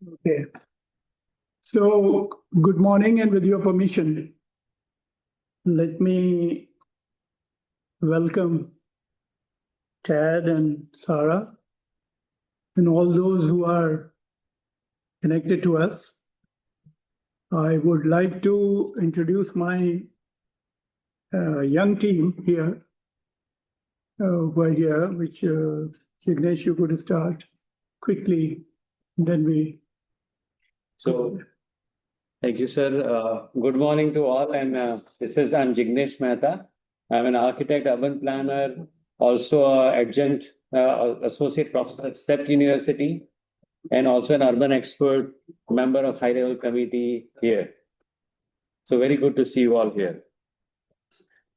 Okay. So, good morning, and with your permission, let me welcome Tad and Sarah and all those who are connected to us. I would like to introduce my young team here, who are here, which Jignesh, you could start quickly, then we. So, thank you, sir. Good morning to all. And I'm Jignesh Mehta. I'm an architect, urban planner, also an adjunct associate professor at STEP University, and also an urban expert, member of high level committee here. So, very good to see you all here.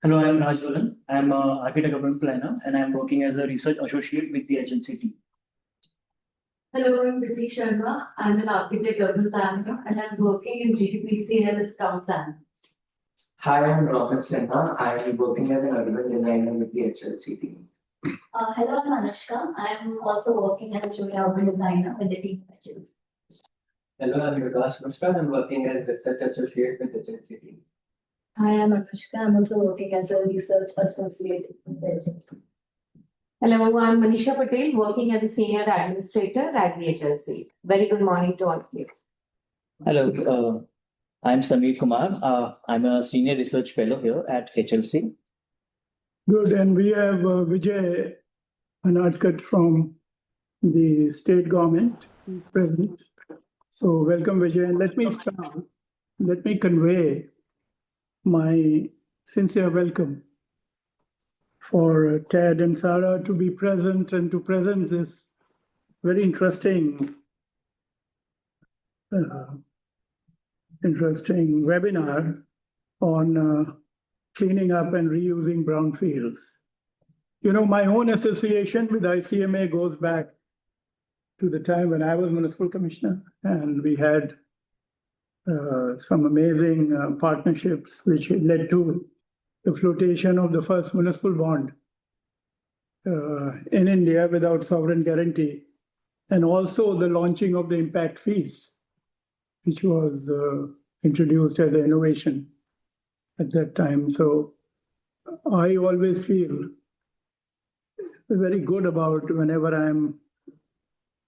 Hello, I'm Raj Dolan. I'm an architect urban planner, and I'm working as a research associate with the agency team. Hello, I'm Vidhi Sharma. I'm an architect urban planner and I'm working in GTPCL as town planner. Hi, I'm Robert Sinha. I am working as an urban designer with the HLC team. Hello, I'm Anushka. I'm also working as a junior urban designer with the team of HLC. Hello, I'm Vikas Mishra. I'm working as research associate with the HLC team. Hi, I'm Anushka. I'm also working as a research associate with the HLC. Hello, I'm Manisha Patel, working as a senior administrator at the HLC. Very good morning to all of you. Hello, I'm Sameer Kumar. I'm a senior research fellow here at HLC. Good, and we have Vijay, an advocate from the state government, who is present. So welcome, Vijay, and let me start. Let me convey my sincere welcome for Tad and Sarah to be present and to present this very interesting webinar on cleaning up and reusing brownfields. You know, my own association with ICMA goes back to the time when I was municipal commissioner, and we had some amazing partnerships which led to the flotation of the first municipal bond in India without sovereign guarantee, and also the launching of the impact fees, which was introduced as an innovation at that time. So I always feel very good about whenever I'm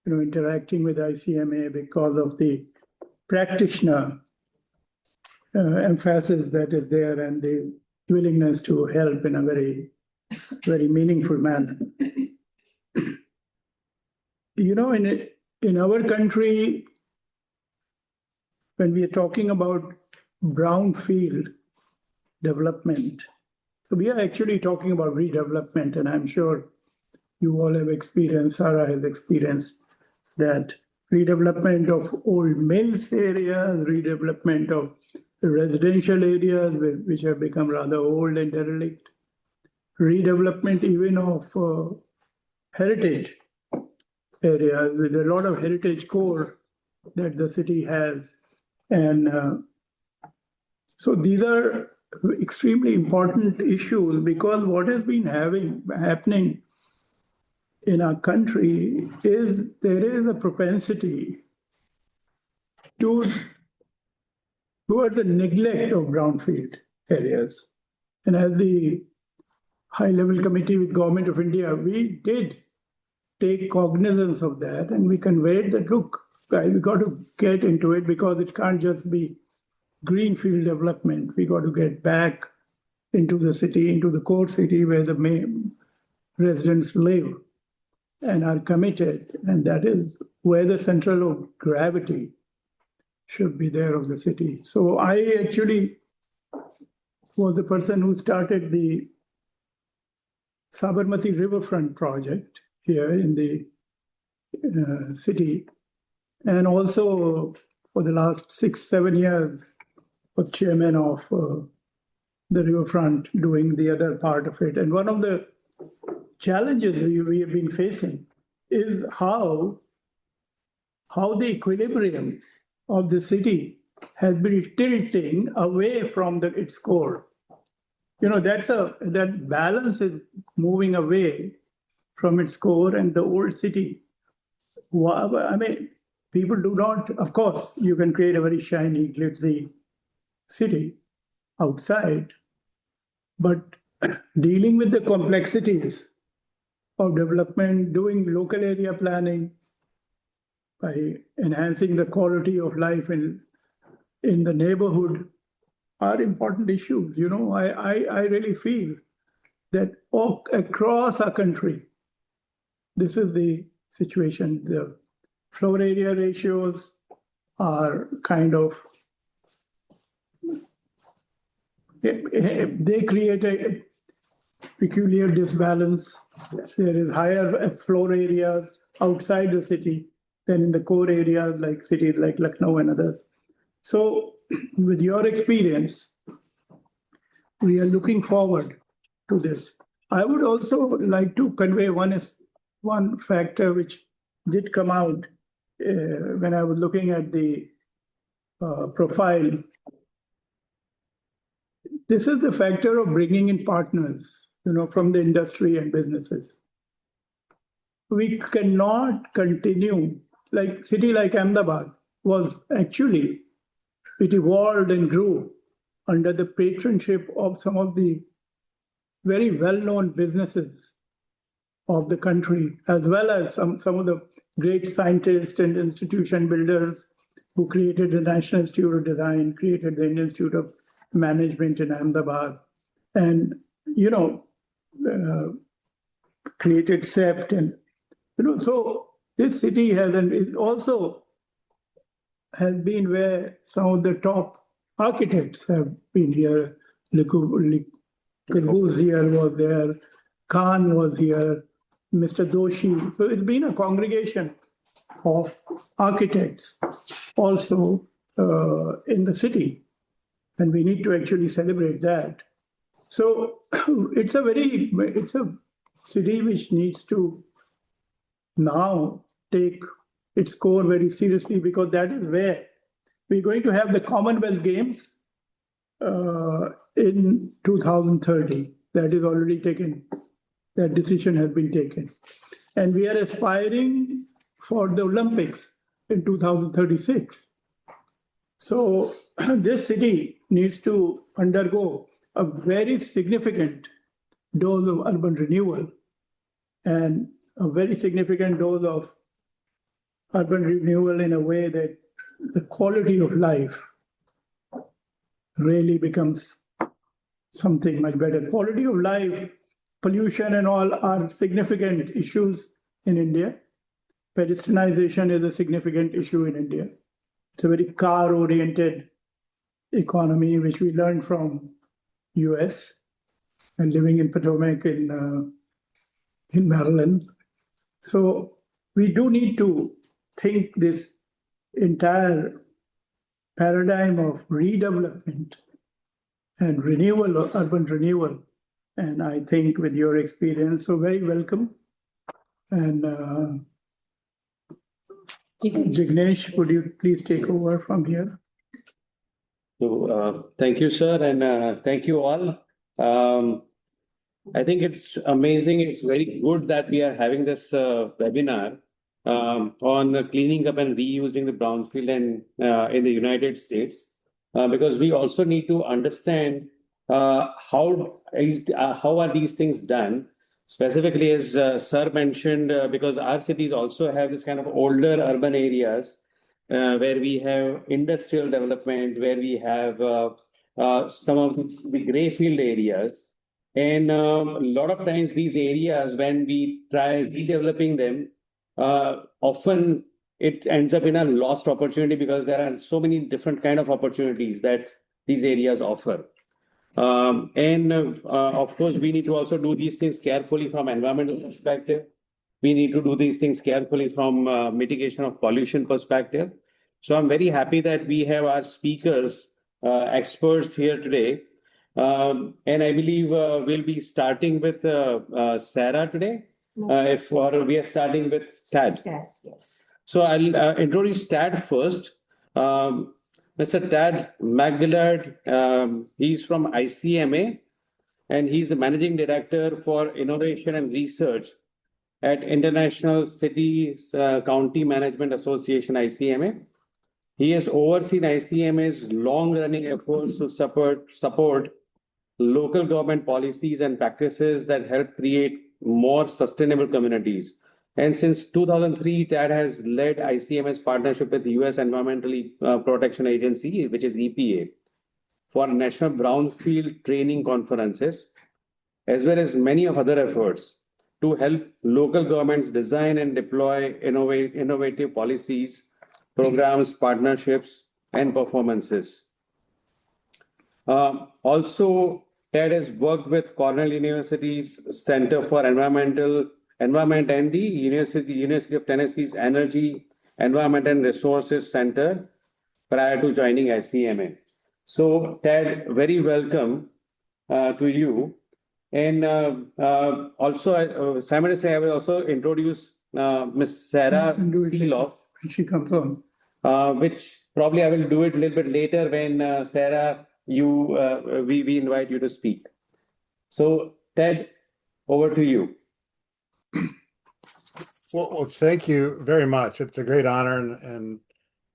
interacting with ICMA because of the practitioner emphasis that is there and the willingness to help in a very, very meaningful manner. You know, in our country, when we are talking about brownfield development, so we are actually talking about redevelopment, and I'm sure you all have experienced, Sarah has experienced that redevelopment of old mills areas, redevelopment of residential areas which have become rather old and derelict, redevelopment even of heritage areas with a lot of heritage core that the city has. And so these are extremely important issues because what has been happening in our country is there is a propensity towards the neglect of brownfield areas. And as the high-level committee with Government of India, we did take cognizance of that, and we conveyed that, look, guys, we got to get into it because it can't just be greenfield development. We got to get back into the city, into the core city where the main residents live and are committed, and that is where the center of gravity should be there of the city. So I actually was the person who started the Sabarmati Riverfront project here in the city, and also for the last 6-7 years was chairman of the riverfront, doing the other part of it. And one of the challenges we have been facing is how the equilibrium of the city has been tilting away from its core. You know, that balance is moving away from its core, and the old city. I mean, people do not, of course, you can create a very shiny, glitzy city outside, but dealing with the complexities of development, doing local area planning, by enhancing the quality of life in the neighborhood are important issues. You know, I really feel that across our country, this is the situation. The floor area ratios are kind of, they create a peculiar disbalance. There is higher floor areas outside the city than in the core areas like cities like Lucknow and others. So with your experience, we are looking forward to this. I would also like to convey one factor which did come out when I was looking at the profile. This is the factor of bringing in partners, you know, from the industry and businesses. We cannot continue, like city like Ahmedabad was actually, it evolved and grew under the patronship of some of the very well-known businesses of the country, as well as some of the great scientists and institution builders who created the National Institute of Design, created the Indian Institute of Management in Ahmedabad, and, you know, created CEPT. And, you know, so this city has, and is also has been where some of the top architects have been here. Le Corbusier was there, Khan was here, Mr. Doshi. So it's been a congregation of architects also in the city. And we need to actually celebrate that. So it's a city which needs to now take its core very seriously, because that is where we're going to have the Commonwealth Games in 2030. That is already taken. That decision has been taken. And we are aspiring for the Olympics in 2036. So this city needs to undergo a very significant dose of urban renewal and a very significant dose of urban renewal in a way that the quality of life really becomes something much better. Quality of life, pollution and all are significant issues in India. Pedestrianization is a significant issue in India. It's a very car-oriented economy, which we learned from US and living in Potomac in Maryland. So we do need to think this entire paradigm of redevelopment and renewal, urban renewal. And I think with your experience, so very welcome. And Jignesh, would you please take over from here? So thank you, sir, and thank you all. I think it's amazing. It's very good that we are having this webinar on cleaning up and reusing the brownfield and in the United States, because we also need to understand how are these things done. Specifically, as sir mentioned, because our cities also have this kind of older urban areas where we have industrial development, where we have some of the grey field areas. And a lot of times these areas, when we try redeveloping them, often it ends up in a lost opportunity because there are so many different kind of opportunities that these areas offer. Of course, we need to also do these things carefully from environmental perspective. We need to do these things carefully from mitigation of pollution perspective. So I'm very happy that we have our speakers, experts here today. And I believe we'll be starting with Sarah today. Or we are starting with Tad. Tad, yes. So I'll introduce Tad first. Mr. Tad McGalliard, he's from ICMA, and he's the Managing Director for Innovation and Research at International Cities County Management Association, ICMA. He has overseen ICMA's long-running efforts to support local government policies and practices that help create more sustainable communities. And since 2003, TAD has led ICMA's partnership with the US Environmental Protection Agency, which is EPA, for national brownfield training conferences, as well as many of other efforts to help local governments design and deploy innovative policies, programs, partnerships, and performances. Also, TED has worked with Cornell University's Center for Environment and the University of Tennessee's Energy, Environment and Resources Center prior to joining ICMA. So, Ted, very welcome to you. And also, simultaneously, I will also introduce Ms. Sarah You can do it later. Sieloff, When she comes on. which probably I will do it a little bit later when Sarah, we invite you to speak. So, Ted, over to you. Well, thank you very much. It's a great honor and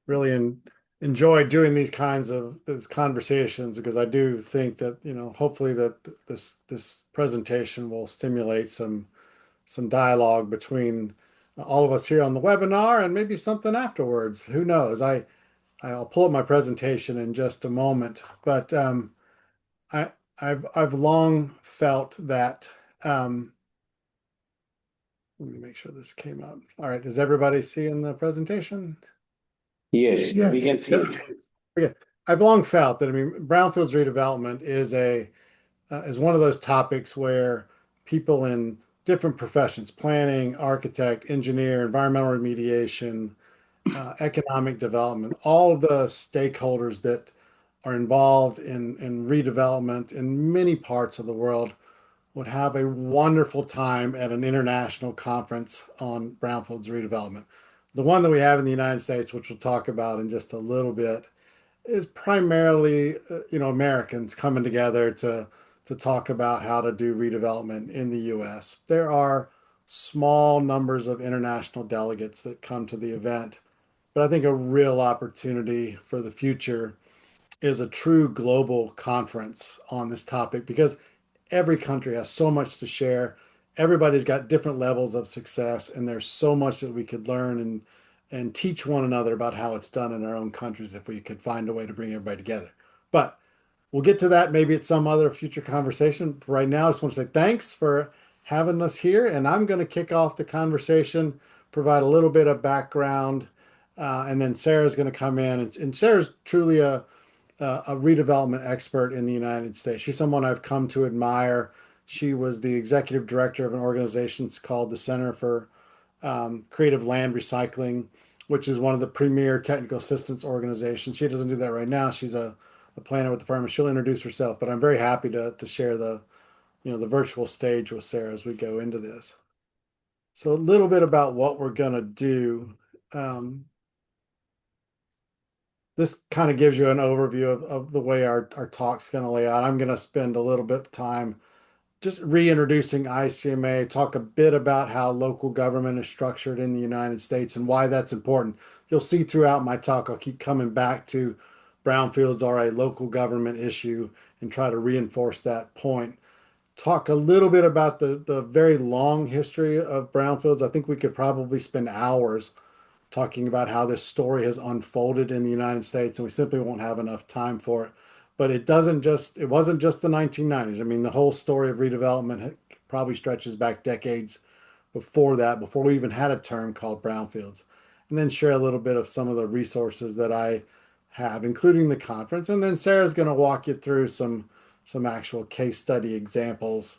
really enjoy doing these kinds of conversations, because I do think that, hopefully that this presentation will stimulate some dialogue between all of us here on the webinar and maybe something afterwards. Who knows? I'll pull up my presentation in just a moment, but I've long felt that. Let me make sure this came up. All right, is everybody seeing the presentation? Yes, Yes. we can see. Okay. I've long felt that, brownfields redevelopment is one of those topics where people in different professions, planning, architect, engineer, environmental remediation, economic development, all of the stakeholders that are involved in redevelopment in many parts of the world would have a wonderful time at an international conference on brownfields redevelopment. The one that we have in the United States, which we'll talk about in just a little bit, is primarily, Americans coming together to talk about how to do redevelopment in the U.S. There are small numbers of international delegates that come to the event, but I think a real opportunity for the future is a true global conference on this topic, because every country has so much to share. Everybody's got different levels of success, and there's so much that we could learn and teach one another about how it's done in our own countries if we could find a way to bring everybody together. But we'll get to that maybe at some other future conversation. Right now, I just want to say thanks for having us here, and I'm going to kick off the conversation, provide a little bit of background, and then Sarah's going to come in. And Sarah's truly a redevelopment expert in the United States. She's someone I've come to admire. She was the executive director of an organization called the Center for Creative Land Recycling, which is one of the premier technical assistance organizations. She doesn't do that right now. She's a planner with the firm, and she'll introduce herself. But I'm very happy to share the virtual stage with Sarah as we go into this. So a little bit about what we're going to do. This kind of gives you an overview of the way our talk's going to lay out. I'm going to spend a little bit of time just reintroducing ICMA, talk a bit about how local government is structured in the United States and why that's important. You'll see throughout my talk, I'll keep coming back to brownfields are a local government issue and try to reinforce that point. Talk a little bit about the very long history of brownfields. I think we could probably spend hours talking about how this story has unfolded in the United States, and we simply won't have enough time for it. But it wasn't just the 1990s. The whole story of redevelopment probably stretches back decades before that, before we even had a term called brownfields. And then share a little bit of some of the resources that I have, including the conference. And then Sarah's going to walk you through some actual case study examples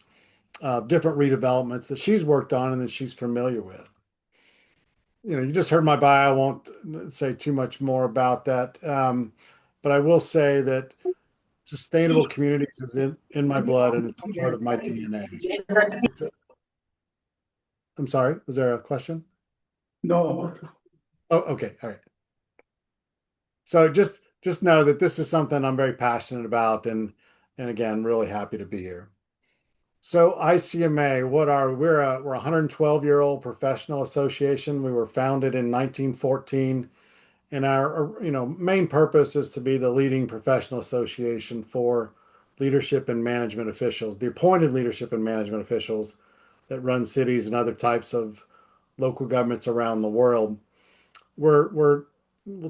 of different redevelopments that she's worked on and that she's familiar with. You just heard my bio. I won't say too much more about that. But I will say that sustainable communities is in my blood, and it's part of my DNA. I'm sorry, was there a question? No. Oh, okay. All right. So just know that this is something I'm very passionate about, and again, really happy to be here. So ICMA, we're a 112-year-old professional association. We were founded in 1914, and our main purpose is to be the leading professional association for leadership and management officials, the appointed leadership and management officials that run cities and other types of local governments around the world. We'll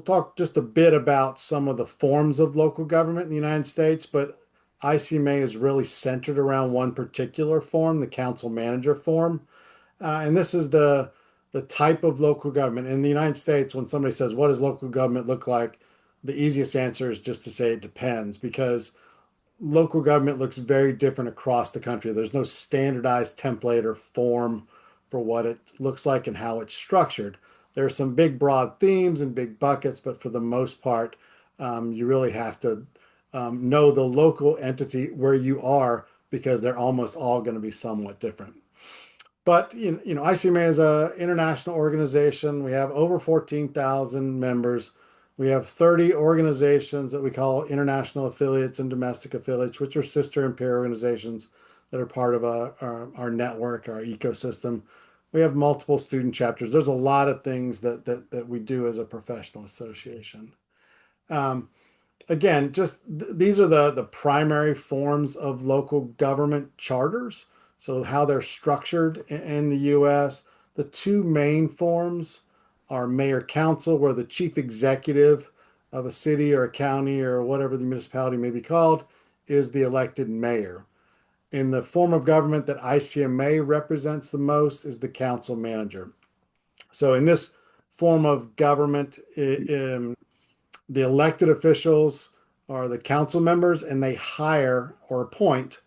talk just a bit about some of the forms of local government in the United States, but ICMA is really centered around one particular form, the council manager form. And this is the type of local government. In the United States, when somebody says, what does local government look like? The easiest answer is just to say it depends, because local government looks very different across the country. There's no standardized template or form for what it looks like and how it's structured. There are some big broad themes and big buckets, but for the most part, you really have to know the local entity where you are, because they're almost all going to be somewhat different. But ICMA is an international organization. We have over 14,000 members. We have 30 organizations that we call international affiliates and domestic affiliates, which are sister and peer organizations that are part of our network, our ecosystem. We have multiple student chapters. There's a lot of things that we do as a professional association. Again, these are the primary forms of local government charters. So how they're structured in the US. The two main forms are mayor council, where the chief executive of a city or a county or whatever the municipality may be called is the elected mayor. In the form of government that ICMA represents the most is the council manager. So in this form of government, the elected officials are the council members, and they hire or appoint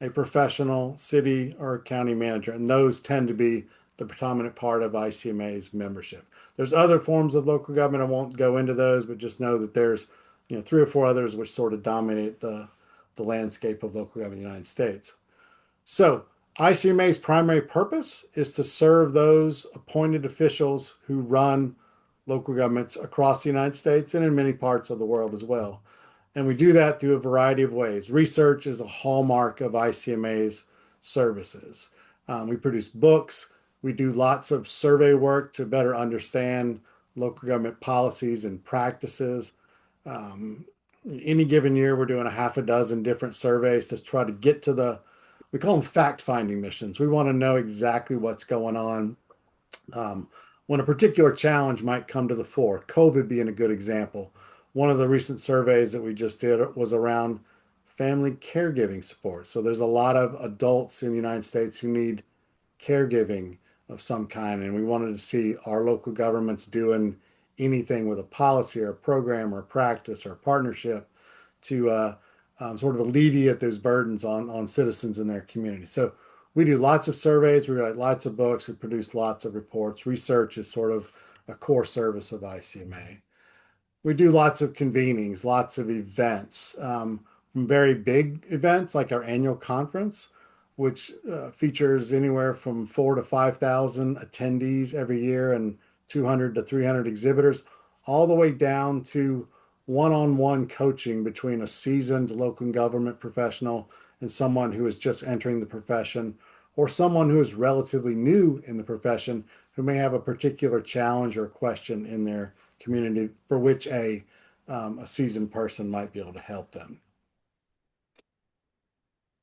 a professional city or county manager. And those tend to be the predominant part of ICMA's membership. There's other forms of local government. I won't go into those, but just know that there's 3 or 4 others which sort of dominate the landscape of local government in the United States. So ICMA's primary purpose is to serve those appointed officials who run local governments across the United States and in many parts of the world as well. And we do that through a variety of ways. Research is a hallmark of ICMA's services. We produce books. We do lots of survey work to better understand local government policies and practices. Any given year, we're doing a half a dozen different surveys to try to get to we call them fact-finding missions. We want to know exactly what's going on when a particular challenge might come to the fore. COVID being a good example. One of the recent surveys that we just did was around family caregiving support. So there's a lot of adults in the United States who need caregiving of some kind, and we wanted to see, are local governments doing anything with a policy or a program or a practice or a partnership to sort of alleviate those burdens on citizens in their community. So we do lots of surveys, we write lots of books, we produce lots of reports. Research is sort of a core service of ICMA. We do lots of convenings, lots of events, from very big events like our annual conference, which features anywhere from 4,000 to 5,000 attendees every year and 200 to 300 exhibitors, all the way down to one-on-one coaching between a seasoned local government professional and someone who is just entering the profession, or someone who is relatively new in the profession who may have a particular challenge or question in their community for which a seasoned person might be able to help them.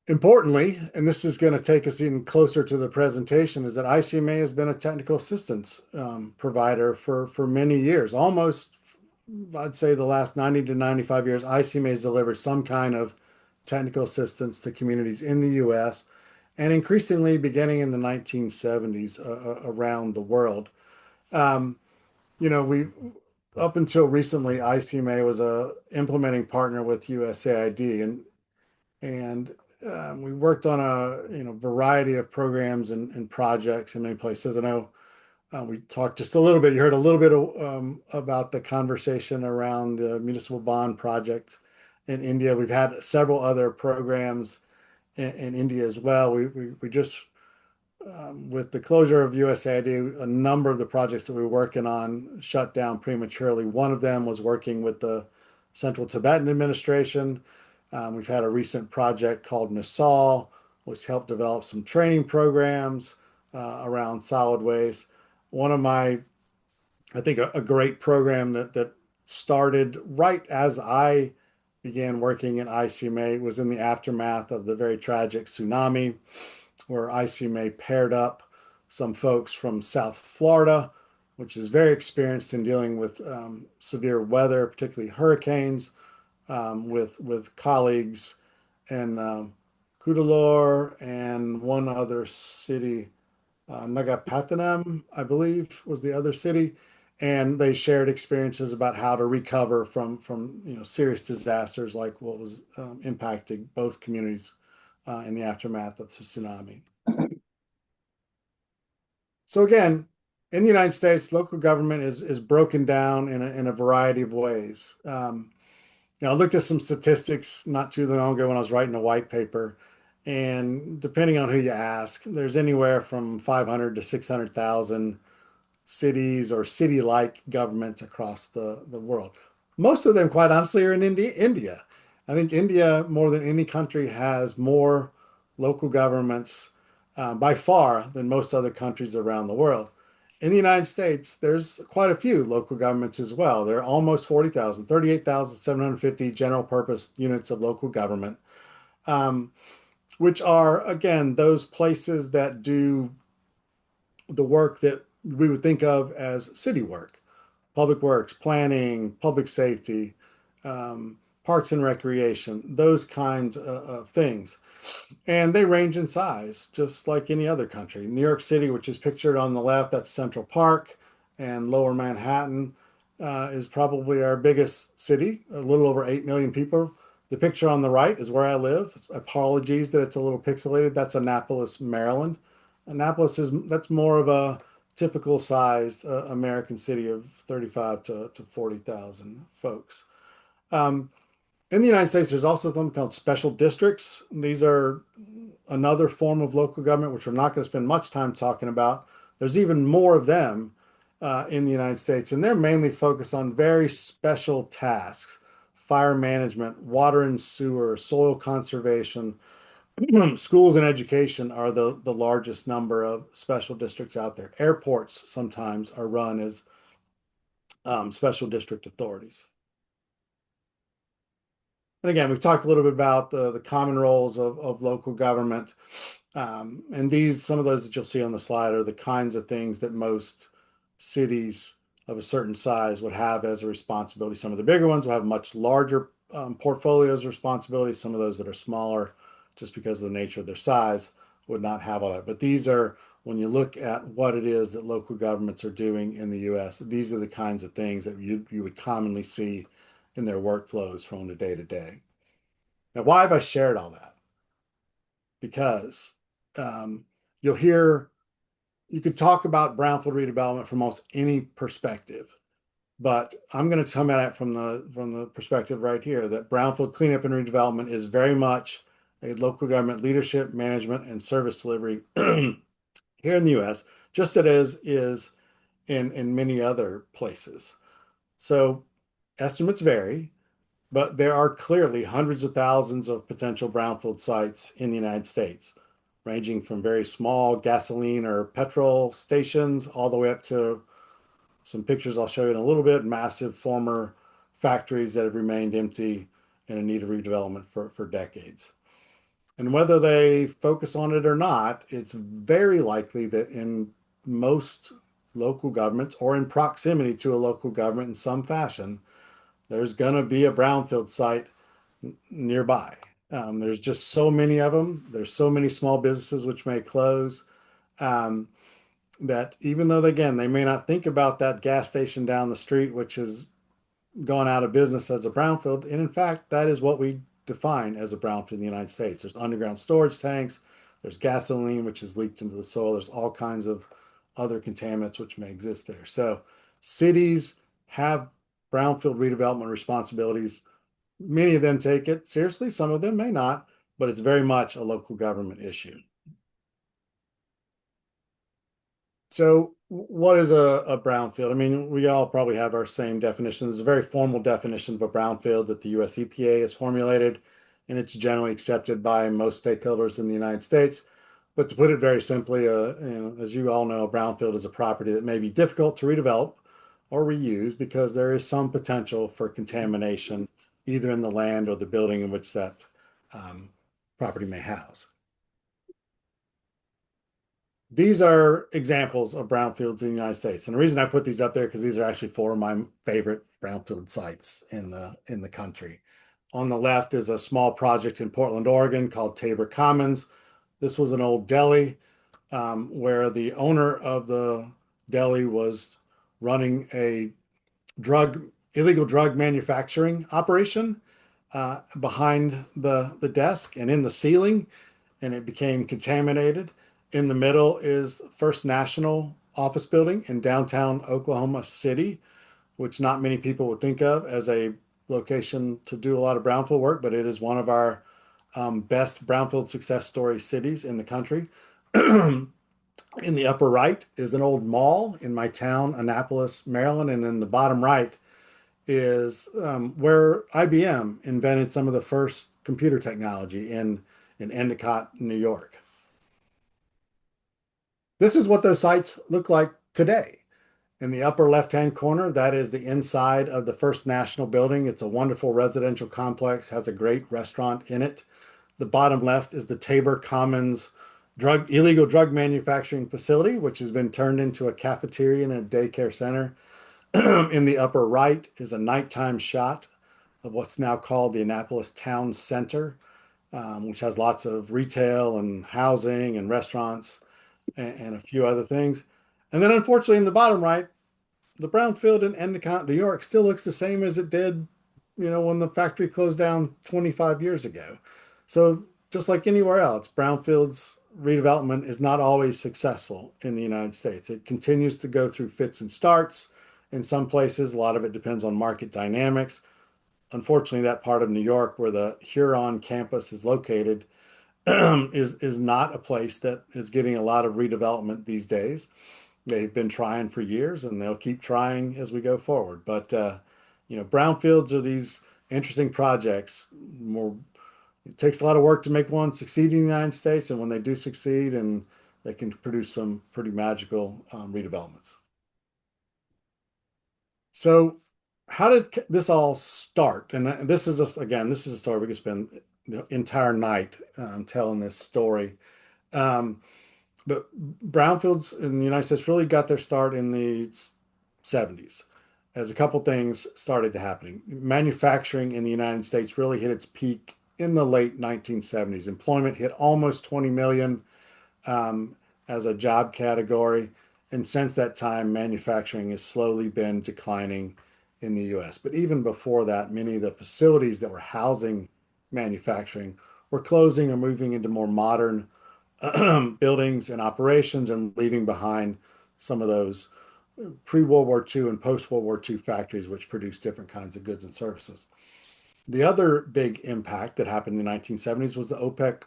Importantly, and this is going to take us even closer to the presentation, is that ICMA has been a technical assistance provider for many years. Almost, I'd say the last 90 to 95 years, ICMA has delivered some kind of technical assistance to communities in the US, and increasingly beginning in the 1970s around the world. We up until recently, ICMA was a implementing partner with USAID, and we worked on a variety of programs and projects in many places. I know we talked just a little bit. You heard a little bit about the conversation around the municipal bond project in India. We've had several other programs in India as well. We just with the closure of USAID, a number of the projects that we were working on shut down prematurely. One of them was working with the Central Tibetan Administration. We've had a recent project called Misal, which helped develop some training programs around solid waste. One of my, I think, a great program that started right as I began working in ICMA was in the aftermath of the very tragic tsunami, where ICMA paired up some folks from South Florida, which is very experienced in dealing with severe weather, particularly hurricanes, with colleagues in Cuddalore and one other city, Nagapattinam, I believe, was the other city. And they shared experiences about how to recover from serious disasters like what was impacting both communities in the aftermath of the tsunami. So again, in the United States, local government is broken down in a variety of ways. I looked at some statistics not too long ago when I was writing a white paper, and depending on who you ask, there's anywhere from 500 to 600,000 cities or city-like governments across the world. Most of them, quite honestly, are in India. I think India, more than any country, has more local governments by far than most other countries around the world. In the United States, there's quite a few local governments as well. There are almost 40,000, 38,750 general purpose units of local government, which are, again, those places that do the work that we would think of as city work: public works, planning, public safety, parks and recreation, those kinds of things. And they range in size, just like any other country. New York City, which is pictured on the left, that's Central Park, and Lower Manhattan is probably our biggest city, a little over 8 million people. The picture on the right is where I live. Apologies that it's a little pixelated. That's Annapolis, Maryland. Annapolis that's more of a typical sized American city of 35 to 40,000 folks. In the United States, there's also something called special districts. These are another form of local government, which we're not going to spend much time talking about. There's even more of them in the United States, and they're mainly focused on very special tasks: fire management, water and sewer, soil conservation. Schools and education are the largest number of special districts out there. Airports sometimes are run as special district authorities. And again, we've talked a little bit about the common roles of local government. And some of those that you'll see on the slide are the kinds of things that most cities of a certain size would have as a responsibility. Some of the bigger ones will have much larger portfolios of responsibilities. Some of those that are smaller, just because of the nature of their size, would not have all that. But these are, when you look at what it is that local governments are doing in the US, these are the kinds of things that you would commonly see in their workflows from the day to day. Now, why have I shared all that? Because you could talk about brownfield redevelopment from almost any perspective, but I'm going to come at it from the perspective right here that brownfield cleanup and redevelopment is very much a local government leadership, management, and service delivery here in the US, just as is in many other places. So estimates vary, but there are clearly hundreds of thousands of potential brownfield sites in the United States, ranging from very small gasoline or petrol stations all the way up to some pictures I'll show you in a little bit, massive former factories that have remained empty and in need of redevelopment for decades. And whether they focus on it or not, it's very likely that in most local governments or in proximity to a local government in some fashion, there's going to be a brownfield site nearby. There's just so many of them. There's so many small businesses which may close that even though, again, they may not think about that gas station down the street, which has gone out of business as a brownfield. And in fact, that is what we define as a brownfield in the United States. There's underground storage tanks. There's gasoline, which is leaked into the soil. There's all kinds of other contaminants which may exist there. So cities have brownfield redevelopment responsibilities. Many of them take it seriously. Some of them may not, but it's very much a local government issue. So what is a brownfield? I mean, we all probably have our same definition. There's a very formal definition of a brownfield that the US EPA has formulated. and it's generally accepted by most stakeholders in the United States. But to put it very simply, as you all know, a brownfield is a property that may be difficult to redevelop or reuse because there is some potential for contamination either in the land or the building in which that property may house. These are examples of brownfields in the United States. And the reason I put these up there because these are actually 4 of my favorite brownfield sites in the country. On the left is a small project in Portland, Oregon called Tabor Commons. This was an old deli where the owner of the deli was running a illegal drug manufacturing operation behind the desk and in the ceiling, and it became contaminated. In the middle is First National office building in downtown Oklahoma City, which not many people would think of as a location to do a lot of brownfield work, but it is one of our best brownfield success story cities in the country. In the upper right is an old mall in my town, Annapolis, Maryland. And in the bottom right is where IBM invented some of the first computer technology in Endicott, New York. This is what those sites look like today. In the upper left-hand corner, that is the inside of the First National building. It's a wonderful residential complex, has a great restaurant in it. The bottom left is the Tabor Commons illegal drug manufacturing facility, which has been turned into a cafeteria and a daycare center. In the upper right is a nighttime shot of what's now called the Annapolis Town Center, which has lots of retail and housing and restaurants and a few other things. And then unfortunately in the bottom right, the brownfield in Endicott, New York still looks the same as it did, when the factory closed down 25 years ago. So just like anywhere else, brownfields redevelopment is not always successful in the United States. It continues to go through fits and starts. In some places, a lot of it depends on market dynamics. Unfortunately, that part of New York where the Huron campus is located is not a place that is getting a lot of redevelopment these days. They've been trying for years and they'll keep trying as we go forward. But, brownfields are these interesting projects. It takes a lot of work to make one succeed in the United States. And when they do succeed, and they can produce some pretty magical redevelopments. So how did this all start? And this is this is a story we could spend the entire night telling this story. But brownfields in the United States really got their start in the 70s as a couple things started to happen. Manufacturing in the United States really hit its peak in the late 1970s. Employment hit almost 20 million as a job category. And since that time, manufacturing has slowly been declining in the US. But even before that, many of the facilities that were housing manufacturing were closing or moving into more modern buildings and operations and leaving behind some of those pre-World War II and post-World War II factories which produce different kinds of goods and services. The other big impact that happened in the 1970s was the OPEC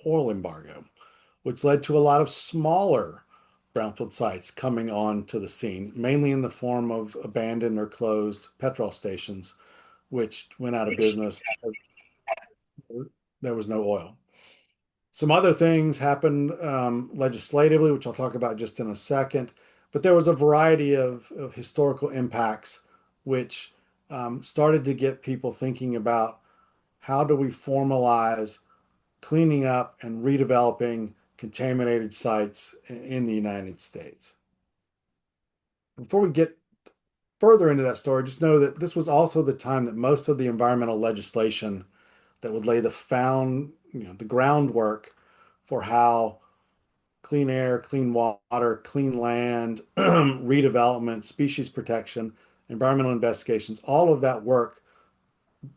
oil embargo, which led to a lot of smaller brownfield sites coming on to the scene, mainly in the form of abandoned or closed petrol stations, which went out of business. There was no oil. Some other things happened legislatively, which I'll talk about just in a second, but there was a variety of historical impacts which started to get people thinking about how do we formalize cleaning up and redeveloping contaminated sites in the United States. Before we get further into that story, just know that this was also the time that most of the environmental legislation that would lay the groundwork for how clean air, clean water, clean land, redevelopment, species protection, environmental investigations, all of that work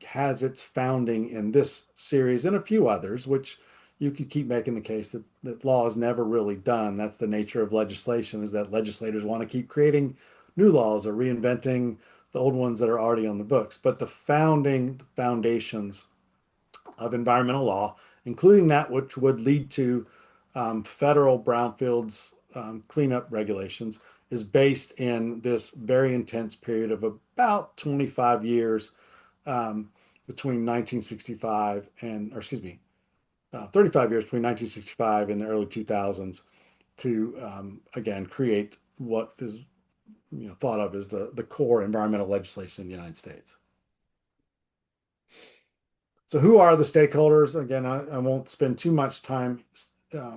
has its founding in this series and a few others, which you could keep making the case that law is never really done. That's the nature of legislation, is that legislators want to keep creating new laws or reinventing the old ones that are already on the books. But the foundations of environmental law, including that which would lead to federal brownfields cleanup regulations, is based in this very intense period of about 25 years between 1965 or excuse me, 35 years between 1965 and the early 2000s to, again, create what is thought of as the core environmental legislation in the United States. So who are the stakeholders? Again, I won't spend too much time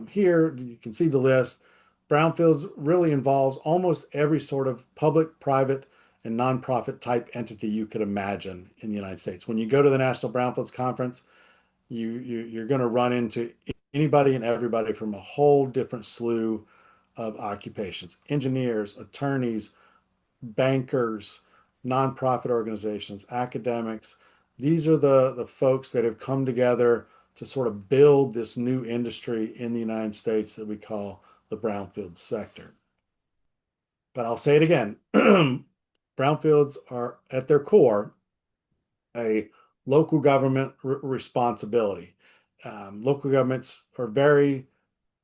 here. You can see the list. Brownfields really involves almost every sort of public, private, and nonprofit type entity you could imagine in the United States. When you go to the National Brownfields Conference, you're going to run into anybody and everybody from a whole different slew of occupations: engineers, attorneys, bankers, nonprofit organizations, academics. These are the folks that have come together to sort of build this new industry in the United States that we call the brownfield sector. But I'll say it again, brownfields are at their core a local government responsibility. Local governments are very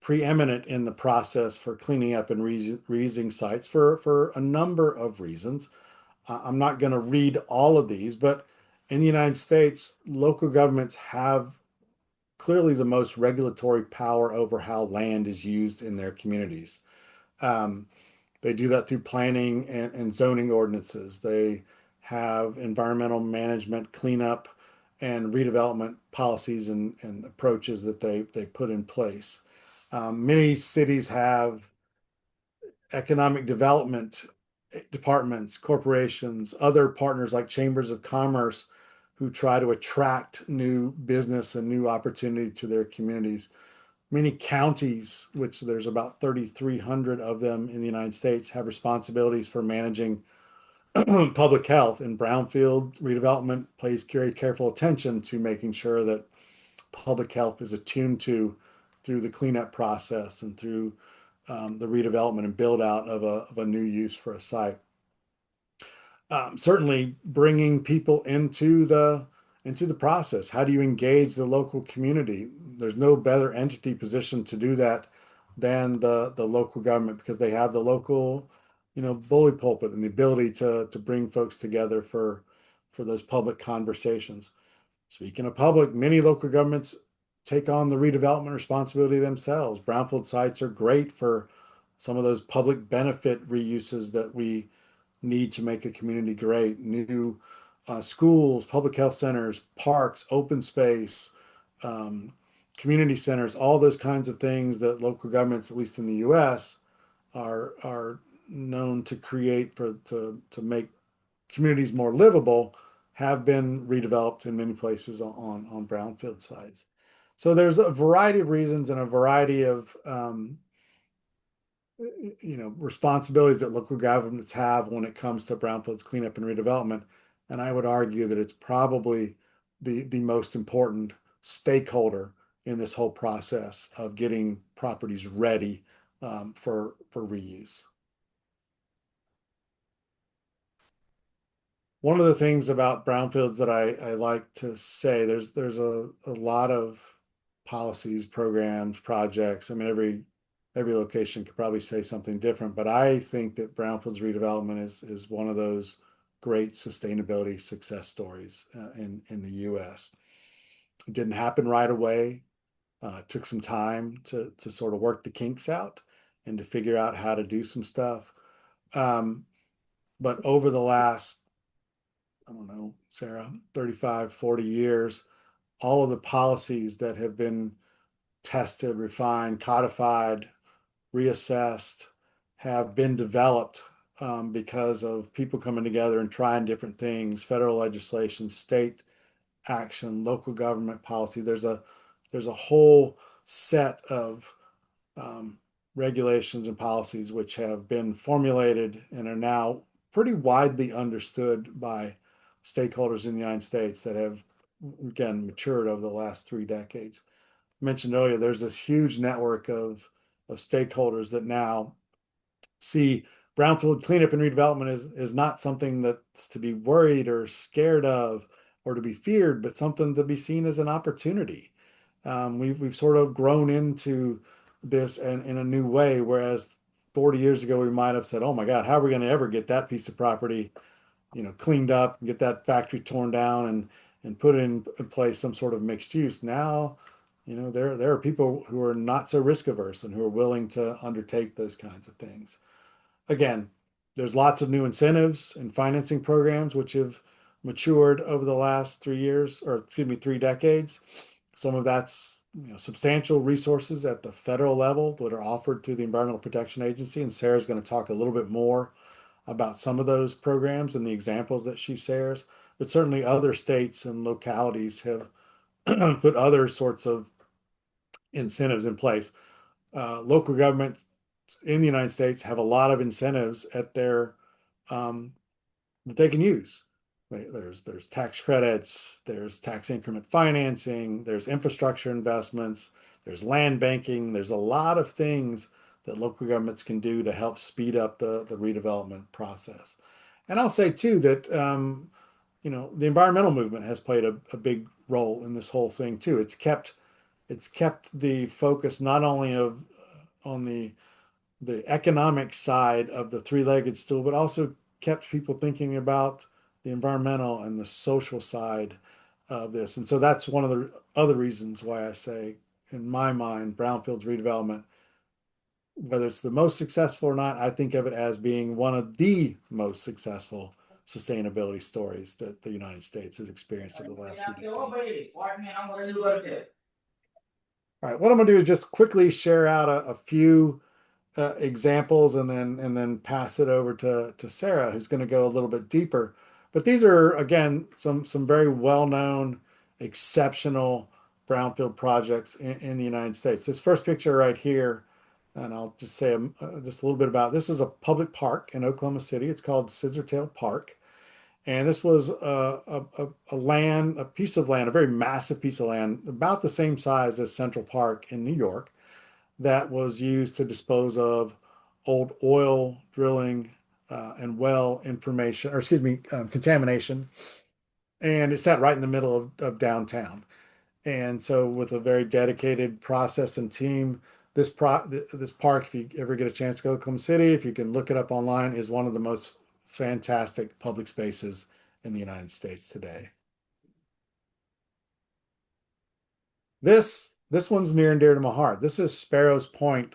preeminent in the process for cleaning up and reusing sites for a number of reasons. I'm not going to read all of these, but in the United States, local governments have clearly the most regulatory power over how land is used in their communities. They do that through planning and zoning ordinances. They have environmental management, cleanup, and redevelopment policies and approaches that they put in place. Many cities have economic development departments, corporations, other partners like chambers of commerce who try to attract new business and new opportunity to their communities. Many counties, which there's about 3,300 of them in the United States, have responsibilities for managing public health, and brownfield redevelopment pays very careful attention to making sure that public health is attuned to through the cleanup process and through the redevelopment and build out of a new use for a site. Certainly bringing people into the process. How do you engage the local community? There's no better entity positioned to do that than the local government, because they have the local, bully pulpit and the ability to bring folks together for those public conversations. Speaking of public, many local governments take on the redevelopment responsibility themselves. Brownfield sites are great for some of those public benefit reuses that we need to make a community great. New schools, public health centers, parks, open space, community centers, all those kinds of things that local governments, at least in the US, are known to create to make communities more livable, have been redeveloped in many places on brownfield sites. So there's a variety of reasons and a variety of responsibilities that local governments have when it comes to brownfields cleanup and redevelopment. And I would argue that it's probably the most important stakeholder in this whole process of getting properties ready for reuse. One of the things about brownfields that I like to say, there's a lot of policies, programs, projects. I mean, every location could probably say something different, but I think that brownfields redevelopment is one of those great sustainability success stories in the U.S. It didn't happen right away. It took some time to sort of work the kinks out and to figure out how to do some stuff. But over the last, I don't know, Sarah, 35, 40 years, all of the policies that have been tested, refined, codified, reassessed have been developed because of people coming together and trying different things: federal legislation, state action, local government policy. There's a whole set of regulations and policies which have been formulated and are now pretty widely understood by stakeholders in the United States that have, again, matured over the last 3 decades. I mentioned earlier, there's this huge network of stakeholders that now see brownfield cleanup and redevelopment is not something that's to be worried or scared of or to be feared, but something to be seen as an opportunity. We've sort of grown into this in a new way, whereas 40 years ago we might have said, "Oh my God, how are we going to ever get that piece of property, cleaned up and get that factory torn down and put in place some sort of mixed use. Now, there are people who are not so risk averse and who are willing to undertake those kinds of things. Again, there's lots of new incentives and financing programs which have matured over the last 3 years, or excuse me, 3 decades. Some of that's substantial resources at the federal level that are offered through the Environmental Protection Agency, and Sarah's going to talk a little bit more about some of those programs and the examples that she shares. But certainly other states and localities have put other sorts of incentives in place. Local government in the United States have a lot of incentives at their that they can use. There's tax credits, there's tax increment financing, there's infrastructure investments, there's land banking. There's a lot of things that local governments can do to help speed up the redevelopment process. And I'll say too that the environmental movement has played a big role in this whole thing too. It's kept the focus not only on the economic side of the three-legged stool, but also kept people thinking about the environmental and the social side of this. And so that's one of the other reasons why I say, in my mind, Brownfield's redevelopment, whether it's the most successful or not, I think of it as being one of the most successful sustainability stories that the United States has experienced over the last few decades. All right, what I'm going to do is just quickly share out a few examples and then pass it over to Sarah, who's going to go a little bit deeper. But these are, again, some very well-known, exceptional brownfield projects in the United States. This first picture right here, and I'll just say just a little bit about this, is a public park in Oklahoma City. It's called Scissortail Park. And this was a piece of land, a very massive piece of land, about the same size as Central Park in New York, that was used to dispose of old oil drilling and well information, or excuse me, contamination. And it sat right in the middle of downtown. And so with a very dedicated process and team, this park, if you ever get a chance to go to Oklahoma City, if you can look it up online, is one of the most fantastic public spaces in the United States today. This one's near and dear to my heart. This is Sparrows Point,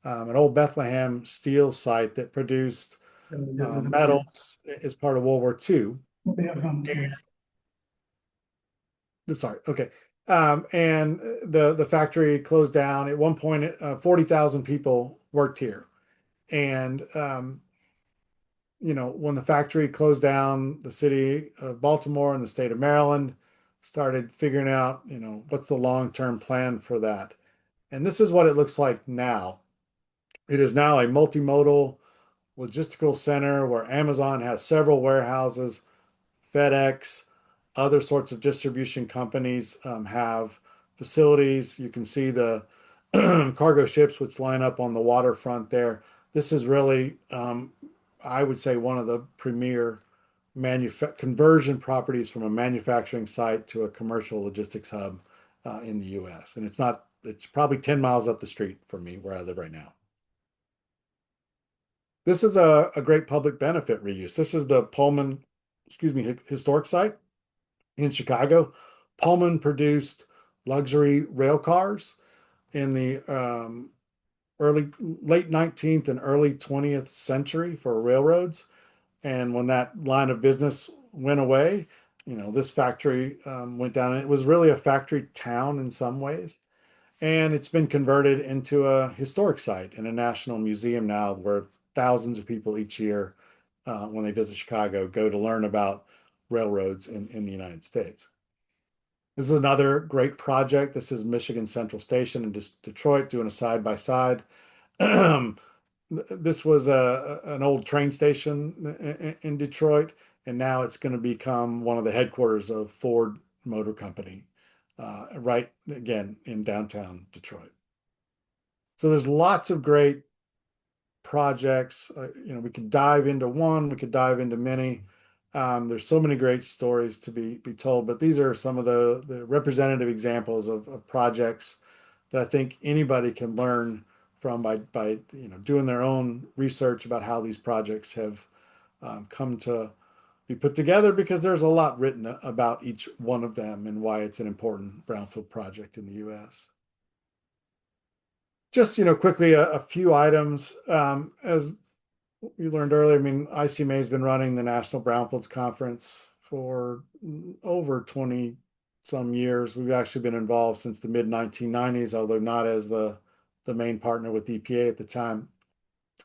an old Bethlehem steel site that produced metals as part of World War II. I'm sorry. Okay. And the factory closed down. At one point, 40,000 people worked here. And, when the factory closed down, the city of Baltimore and the state of Maryland started figuring out, what's the long-term plan for that. And this is what it looks like now. It is now a multimodal logistical center where Amazon has several warehouses, FedEx, other sorts of distribution companies have facilities. You can see the cargo ships which line up on the waterfront there. This is really, I would say, one of the premier conversion properties from a manufacturing site to a commercial logistics hub in the U.S. And it's probably 10 miles up the street from me where I live right now. This is a great public benefit reuse. This is the Pullman, historic site in Chicago. Pullman produced luxury rail cars in the late 19th and early 20th century for railroads. And when that line of business went away, this factory went down. It was really a factory town in some ways. And it's been converted into a historic site and a national museum now, where thousands of people each year, when they visit Chicago, go to learn about railroads in the United States. This is another great project. This is Michigan Central Station in Detroit, doing a side-by-side. This was an old train station in Detroit, and now it's going to become one of the headquarters of Ford Motor Company, right, again, in downtown Detroit. So there's lots of great projects. We could dive into one, we could dive into many. There's so many great stories to be told, but these are some of the representative examples of projects that I think anybody can learn from by doing their own research about how these projects have come to be put together because there's a lot written about each one of them and why it's an important brownfield project in the U.S. Just, quickly, a few items. As you learned earlier, I mean, ICMA has been running the National Brownfields Conference for over 20 some years. We've actually been involved since the mid 1990s, although not as the main partner with EPA at the time.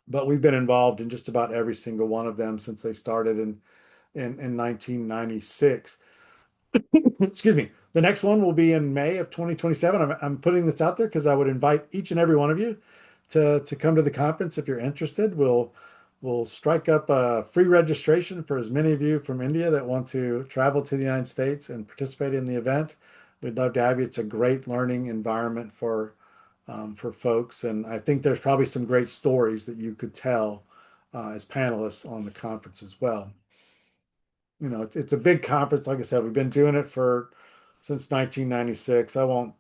But we've been involved in just about every single one of them since they started in 1996. Excuse me. The next one will be in May of 2027. I'm putting this out there because I would invite each and every one of you to come to the conference if you're interested. We'll strike up a free registration for as many of you from India that want to travel to the United States and participate in the event. We'd love to have you. It's a great learning environment for folks, and I think there's probably some great stories that you could tell as panelists on the conference as well. It's a big conference. Like I said, we've been doing it since 1996. I won't,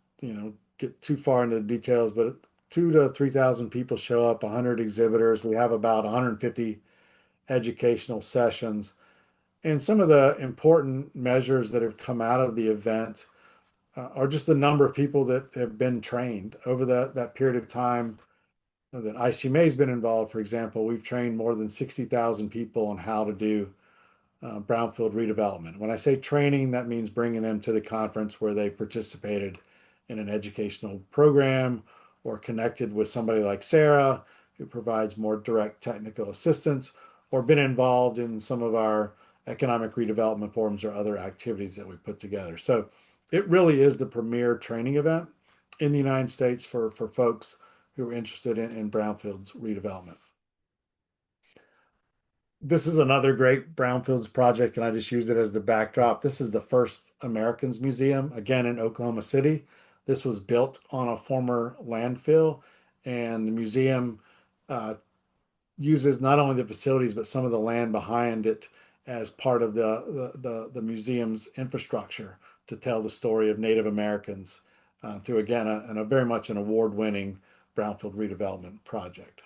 get too far into the details, but 2,000 to 3,000 people show up, 100 exhibitors. We have about 150 educational sessions. And some of the important measures that have come out of the event are just the number of people that have been trained over that period of time that ICMA has been involved. For example, we've trained more than 60,000 people on how to do brownfield redevelopment. When I say training, that means bringing them to the conference where they participated in an educational program or connected with somebody like Sarah, who provides more direct technical assistance, or been involved in some of our economic redevelopment forums or other activities that we put together. So it really is the premier training event in the United States for folks who are interested in brownfields redevelopment. This is another great brownfields project, and I just use it as the backdrop. This is the First Americans Museum, again in Oklahoma City. This was built on a former landfill, and the museum uses not only the facilities, but some of the land behind it as part of the museum's infrastructure to tell the story of Native Americans through, again, a very much an award-winning brownfield redevelopment project.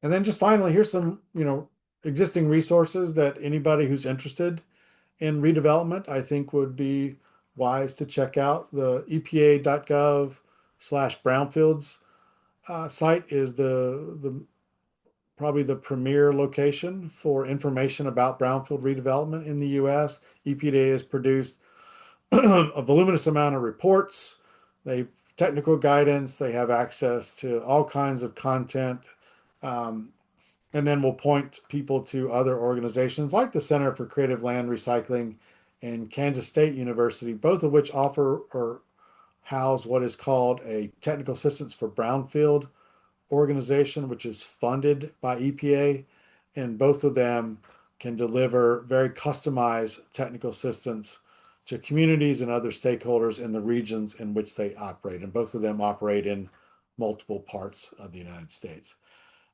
And then just finally, here's some, existing resources that anybody who's interested in redevelopment, I think would be wise to check out. The epa.gov/brownfields site is probably the premier location for information about brownfield redevelopment in the U.S. EPA has produced a voluminous amount of reports. They have technical guidance. They have access to all kinds of content. And then we'll point people to other organizations like the Center for Creative Land Recycling and Kansas State University, both of which offer or house what is called a Technical Assistance for Brownfield organization, which is funded by EPA. And both of them can deliver very customized technical assistance to communities and other stakeholders in the regions in which they operate. And both of them operate in multiple parts of the United States.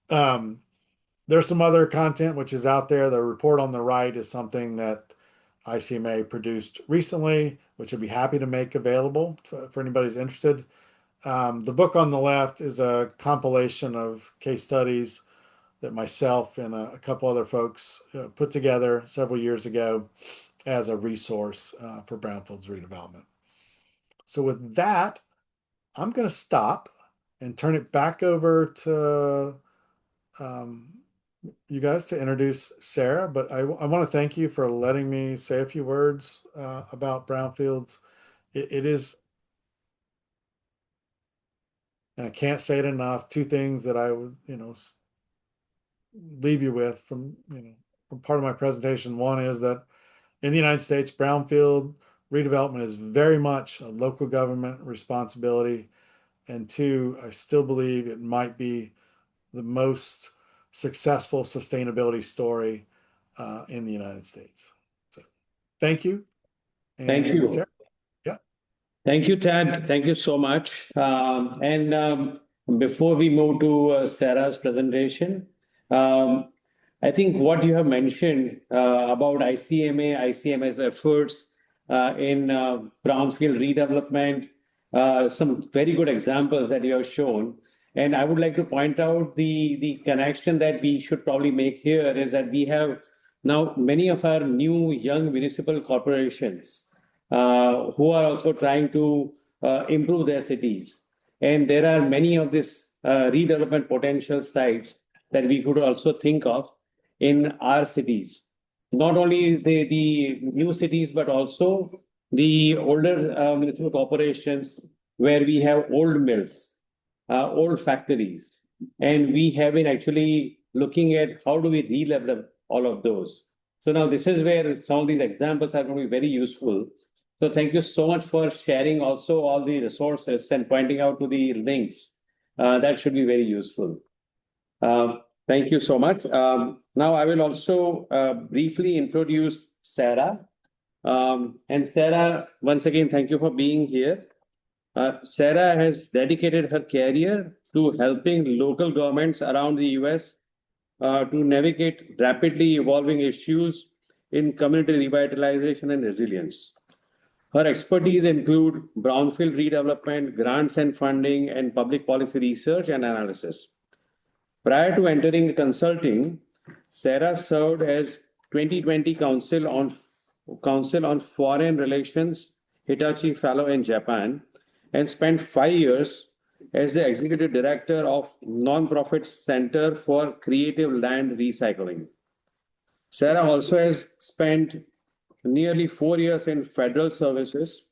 There's some other content which is out there. The report on the right is something that ICMA produced recently, which I'd be happy to make available for anybody who's interested. The book on the left is a compilation of case studies that myself and a couple other folks put together several years ago as a resource for brownfields redevelopment. So with that, I'm going to stop and turn it back over to you guys to introduce Sarah, but I want to thank you for letting me say a few words about brownfields. It is, and I can't say it enough, two things that I would, leave you with from part of my presentation. One is that in the United States, brownfield redevelopment is very much a local government responsibility. And two, I still believe it might be the most successful sustainability story in the United States. So thank you. And Thank you. Sarah? Yeah. Thank you, Tad. Thank you so much. Before we move to Sarah's presentation, I think what you have mentioned about ICMA's efforts in brownfield redevelopment, some very good examples that you have shown. And I would like to point out the connection that we should probably make here is that we have Now, many of our new young municipal corporations who are also trying to improve their cities. And there are many of these redevelopment potential sites that we could also think of in our cities. Not only the new cities, but also the older municipal corporations where we have old mills, old factories. And we have been actually looking at how do we re-level all of those. So now this is where some of these examples are going to be very useful. So thank you so much for sharing also all the resources and pointing out to the links. That should be very useful. Thank you so much. Now I will also briefly introduce Sarah. And Sarah, once again, thank you for being here. Sarah has dedicated her career to helping local governments around the US to navigate rapidly evolving issues in community revitalization and resilience. Her expertise include brownfield redevelopment, grants and funding, and public policy research and analysis. Prior to entering consulting, Sarah served as 2020 Council on Foreign Relations Hitachi Fellow in Japan and spent 5 years as the Executive Director of Nonprofit Center for Creative Land Recycling. Sarah also has spent nearly 4 years in federal services,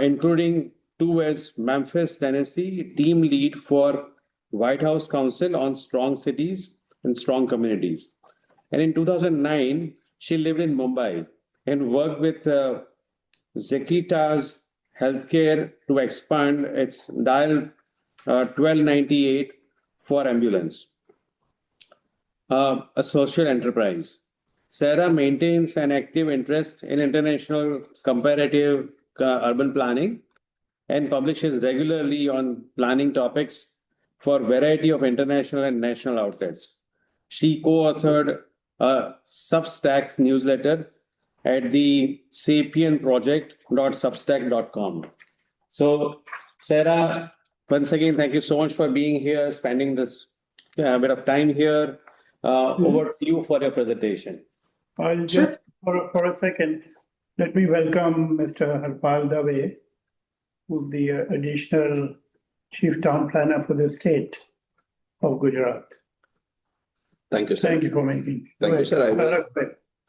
including 2 as Memphis, Tennessee team lead for White House Council on Strong Cities and Strong Communities. And in 2009, she lived in Mumbai and worked with Zekitas Healthcare to expand its dial 1298 for ambulance, a social enterprise. Sarah maintains an active interest in international comparative urban planning and publishes regularly on planning topics for a variety of international and national outlets. She co-authored a Substack newsletter at the sapienproject.substack.com. So, Sarah, once again, thank you so much for being here, spending this bit of time here. Over to you for your presentation. I'll just, for a second, let me welcome Mr. Harpal Dave, who's the additional Chief Town Planner for the state of Gujarat. Thank you, sir. Thank you for making. Thank you, sir. Sir,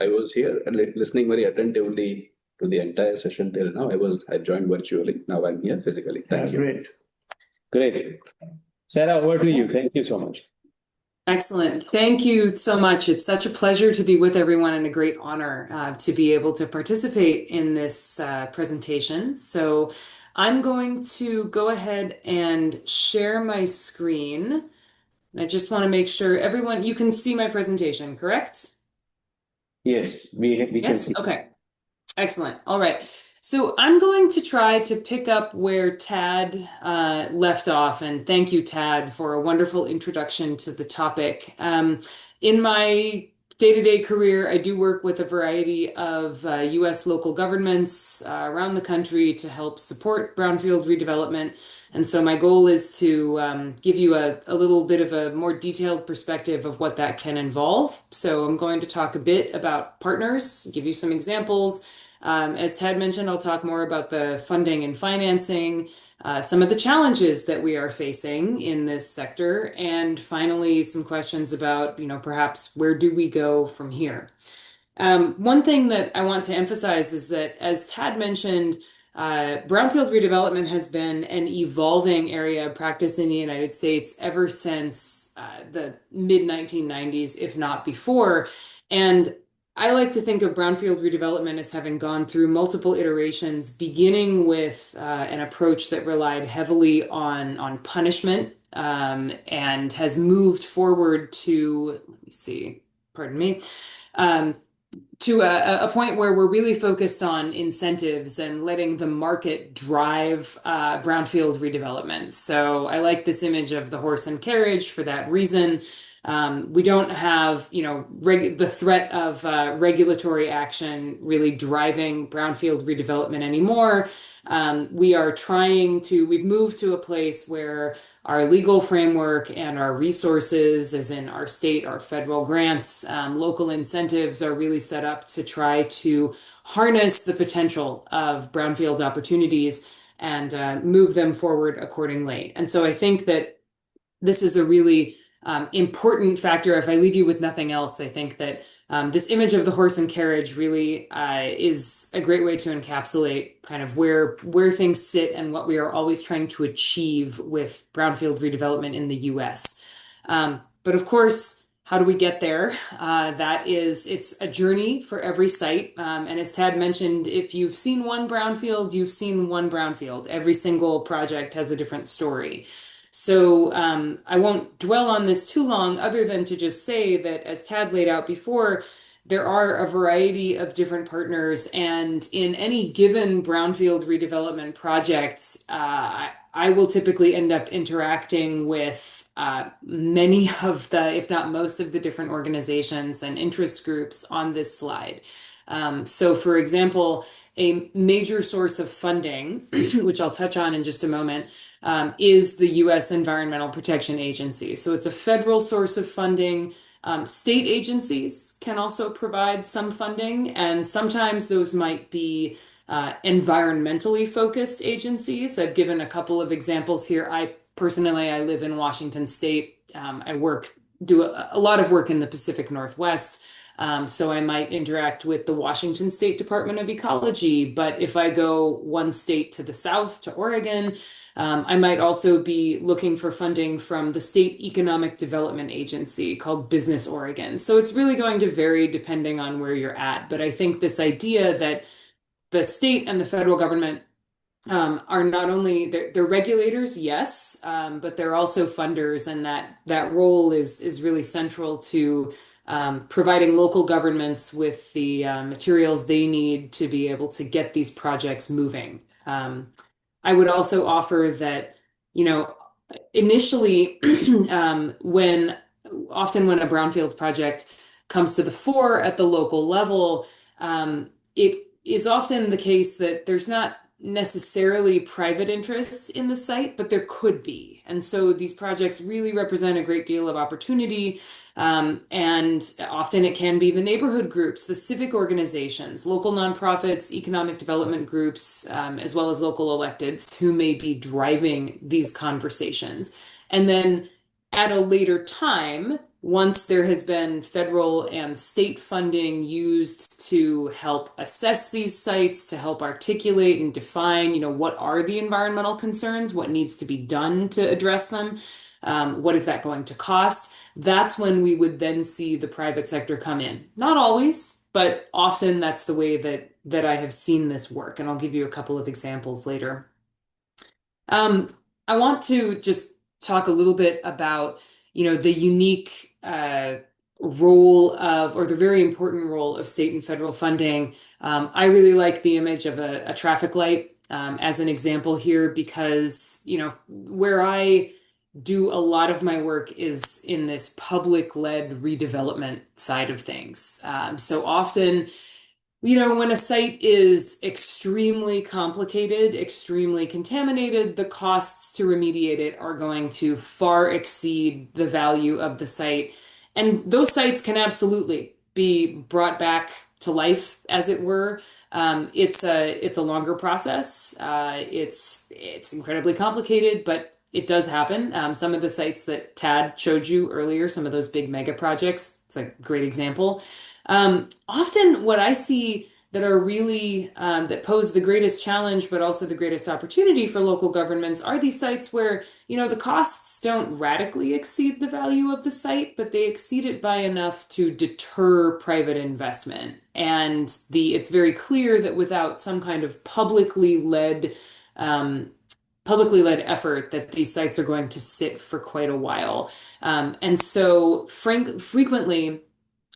I was here and listening very attentively to the entire session till now. I joined virtually. Now I'm here physically. Thank you. Great. Great. Sarah, over to you. Thank you so much. Excellent. Thank you so much. It's such a pleasure to be with everyone and a great honor to be able to participate in this presentation. So I'm going to go ahead and share my screen. And I just want to make sure everyone, you can see my presentation, correct? Yes, we can see. Okay. Excellent. All right. So I'm going to try to pick up where Tad left off, and thank you, Tad, for a wonderful introduction to the topic. In my day-to-day career, I do work with a variety of U.S. local governments around the country to help support brownfield redevelopment. And so my goal is to give you a little bit of a more detailed perspective of what that can involve. So I'm going to talk a bit about partners, give you some examples. As Tad mentioned, I'll talk more about the funding and financing, some of the challenges that we are facing in this sector, and finally, some questions about, perhaps where do we go from here? One thing that I want to emphasize is that, as Tad mentioned, brownfield redevelopment has been an evolving area of practice in the United States ever since the mid-1990s, if not before. And I like to think of brownfield redevelopment as having gone through multiple iterations, beginning with an approach that relied heavily on punishment and has moved forward to, to a point where we're really focused on incentives and letting the market drive brownfield redevelopment. So I like this image of the horse and carriage for that reason. We don't have, the threat of regulatory action really driving brownfield redevelopment anymore. We've moved to a place where our legal framework and our resources, as in our state, our federal grants, local incentives, are really set up to try to harness the potential of brownfield opportunities and move them forward accordingly. And so I think that this is a really important factor. If I leave you with nothing else, I think that this image of the horse and carriage really is a great way to encapsulate kind of where things sit and what we are always trying to achieve with brownfield redevelopment in the US. But of course, how do we get there? It's a journey for every site. And as Tad mentioned, if you've seen one brownfield, you've seen one brownfield. Every single project has a different story. So I won't dwell on this too long, other than to just say that, as Tad laid out before, there are a variety of different partners, and in any given brownfield redevelopment project, I will typically end up interacting with many of the, if not most of the different organizations and interest groups on this slide. So for example, a major source of funding, which I'll touch on in just a moment, is the U.S. Environmental Protection Agency. So it's a federal source of funding. State agencies can also provide some funding, and sometimes those might be environmentally focused agencies. I've given a couple of examples here. I live in Washington State. I do a lot of work in the Pacific Northwest. So I might interact with the Washington State Department of Ecology, but if I go one state to the south, to Oregon, I might also be looking for funding from the State Economic Development Agency called Business Oregon. So it's really going to vary depending on where you're at. But I think this idea that the state and the federal government are not only they're regulators, yes, but they're also funders, and that role is really central to providing local governments with the materials they need to be able to get these projects moving. I would also offer that, initially, often when a brownfield project comes to the fore at the local level, it is often the case that there's not necessarily private interests in the site, but there could be. And so these projects really represent a great deal of opportunity. And often it can be the neighborhood groups, the civic organizations, local nonprofits, economic development groups, as well as local electeds who may be driving these conversations. And then at a later time, once there has been federal and state funding used to help assess these sites, to help articulate and define, what are the environmental concerns, what needs to be done to address them, what is that going to cost, that's when we would then see the private sector come in. Not always, but often that's the way that I have seen this work. And I'll give you a couple of examples later. I want to just talk a little bit about the unique role of, or the very important role of state and federal funding. I really like the image of a traffic light as an example here, because, where I do a lot of my work is in this public-led redevelopment side of things. So often, when a site is extremely complicated, extremely contaminated, the costs to remediate it are going to far exceed the value of the site. And those sites can absolutely be brought back to life, as it were. It's a longer process. It's incredibly complicated, but it does happen. Some of the sites that Tad showed you earlier, some of those big mega projects, it's a great example. Often what I see that are really, that pose the greatest challenge, but also the greatest opportunity for local governments are these sites where, the costs don't radically exceed the value of the site, but they exceed it by enough to deter private investment. And it's very clear that without some kind of publicly led effort, that these sites are going to sit for quite a while. And so frequently,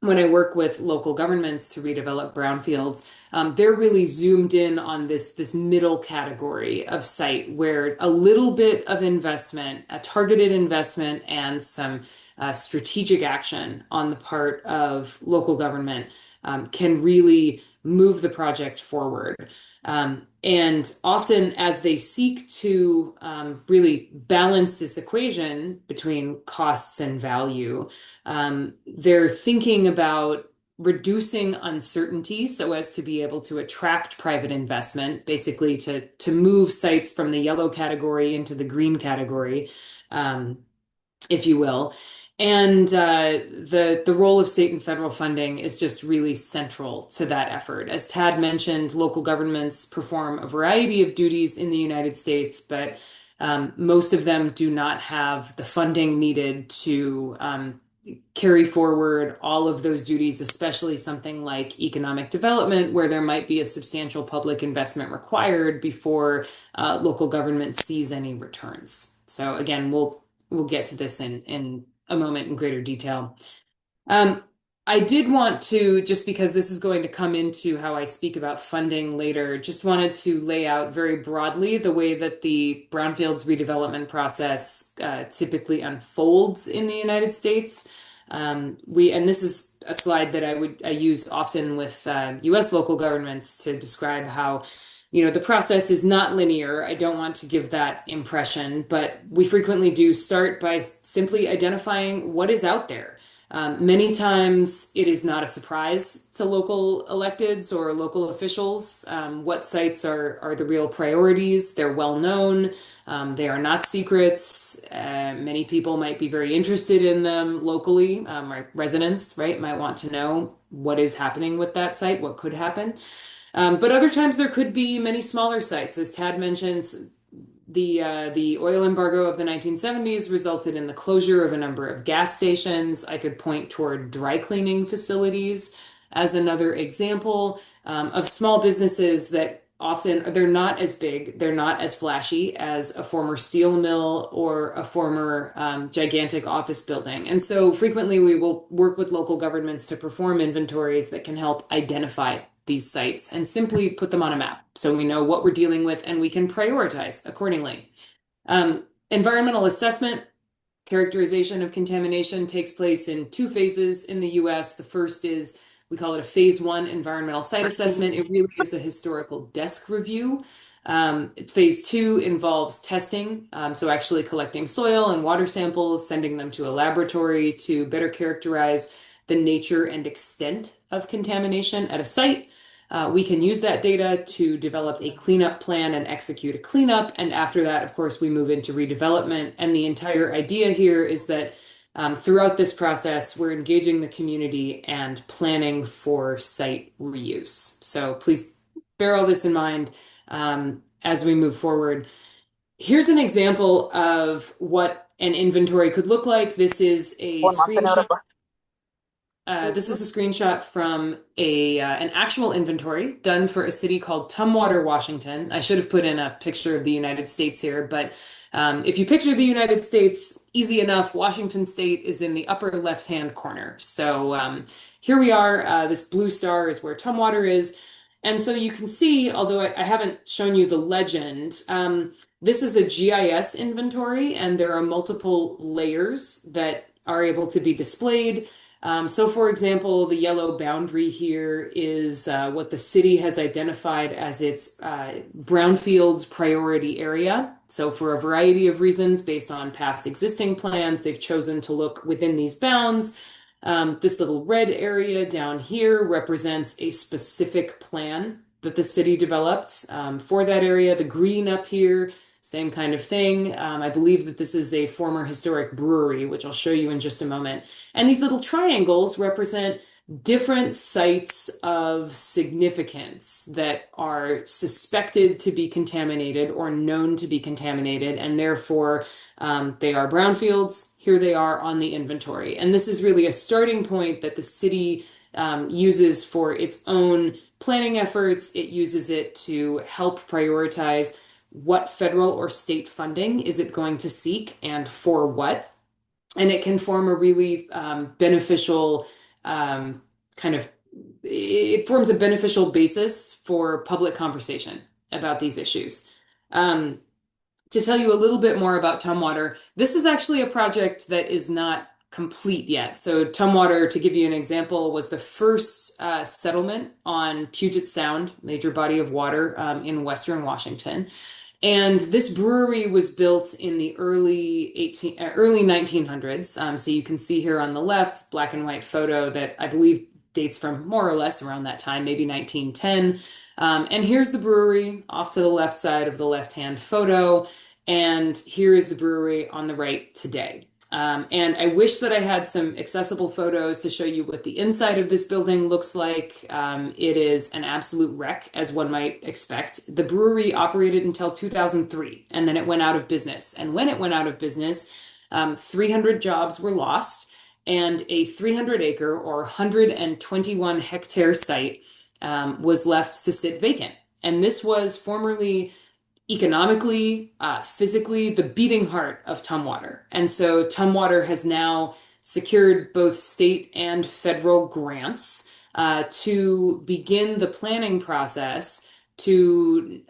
when I work with local governments to redevelop brownfields, they're really zoomed in on this middle category of site where a little bit of investment, a targeted investment, and some strategic action on the part of local government can really move the project forward. And often, as they seek to really balance this equation between costs and value, they're thinking about reducing uncertainty so as to be able to attract private investment, basically to move sites from the yellow category into the green category, if you will. And the role of state and federal funding is just really central to that effort. As Tad mentioned, local governments perform a variety of duties in the United States, but most of them do not have the funding needed to carry forward all of those duties, especially something like economic development, where there might be a substantial public investment required before local government sees any returns. So again, we'll get to this in a moment in greater detail. I did want to, just because this is going to come into how I speak about funding later, just wanted to lay out very broadly the way that the Brownfields redevelopment process typically unfolds in the United States. And this is a slide that I use often with US local governments to describe how the process is not linear. I don't want to give that impression, but we frequently do start by simply identifying what is out there. Many times it is not a surprise to local electeds or local officials. What sites are the real priorities? They're well known. They are not secrets. Many people might be very interested in them locally. Residents, right, might want to know what is happening with that site, what could happen. But other times there could be many smaller sites. As Tad mentions, the oil embargo of the 1970s resulted in the closure of a number of gas stations. I could point toward dry cleaning facilities as another example of small businesses that often they're not as big, they're not as flashy as a former steel mill or a former gigantic office building. And so frequently we will work with local governments to perform inventories that can help identify these sites and simply put them on a map so we know what we're dealing with and we can prioritize accordingly. Environmental assessment, characterization of contamination takes place in two phases in the US. The first is, we call it a phase 1 environmental site assessment. It really is a historical desk review. Phase 2 involves testing, so actually collecting soil and water samples, sending them to a laboratory to better characterize the nature and extent of contamination at a site. We can use that data to develop a cleanup plan and execute a cleanup. And after that, of course, we move into redevelopment. And the entire idea here is that throughout this process, we're engaging the community and planning for site reuse. So please bear all this in mind as we move forward. Here's an example of what an inventory could look like. This is a screenshot. This is a screenshot from an actual inventory done for a city called Tumwater, Washington. I should have put in a picture of the United States here, but if you picture the United States, easy enough, Washington State is in the upper left-hand corner. So here we are. This blue star is where Tumwater is. And so you can see, although I haven't shown you the legend, this is a GIS inventory, and there are multiple layers that are able to be displayed. So for example, the yellow boundary here is what the city has identified as its brownfields priority area. So for a variety of reasons, based on past existing plans, they've chosen to look within these bounds. This little red area down here represents a specific plan that the city developed for that area. The green up here, same kind of thing. I believe that this is a former historic brewery, which I'll show you in just a moment. And these little triangles represent different sites of significance that are suspected to be contaminated or known to be contaminated, and therefore they are brownfields. Here they are on the inventory. And this is really a starting point that the city uses for its own planning efforts. It uses it to help prioritize what federal or state funding is it going to seek and for what. And it can form a really beneficial kind of it forms a beneficial basis for public conversation about these issues. To tell you a little bit more about Tumwater, this is actually a project that is not complete yet. So Tumwater, to give you an example, was the first settlement on Puget Sound, major body of water in Western Washington. And this brewery was built in the early 1900s. So you can see here on the left, black and white photo that I believe dates from more or less around that time, maybe 1910. And here's the brewery off to the left side of the left-hand photo. And here is the brewery on the right today. And I wish that I had some accessible photos to show you what the inside of this building looks like. It is an absolute wreck, as one might expect. The brewery operated until 2003, and then it went out of business. And when it went out of business, 300 jobs were lost, and a 300-acre or 121-hectare site was left to sit vacant. And this was formerly economically, physically, the beating heart of Tumwater. And so Tumwater has now secured both state and federal grants to begin the planning process to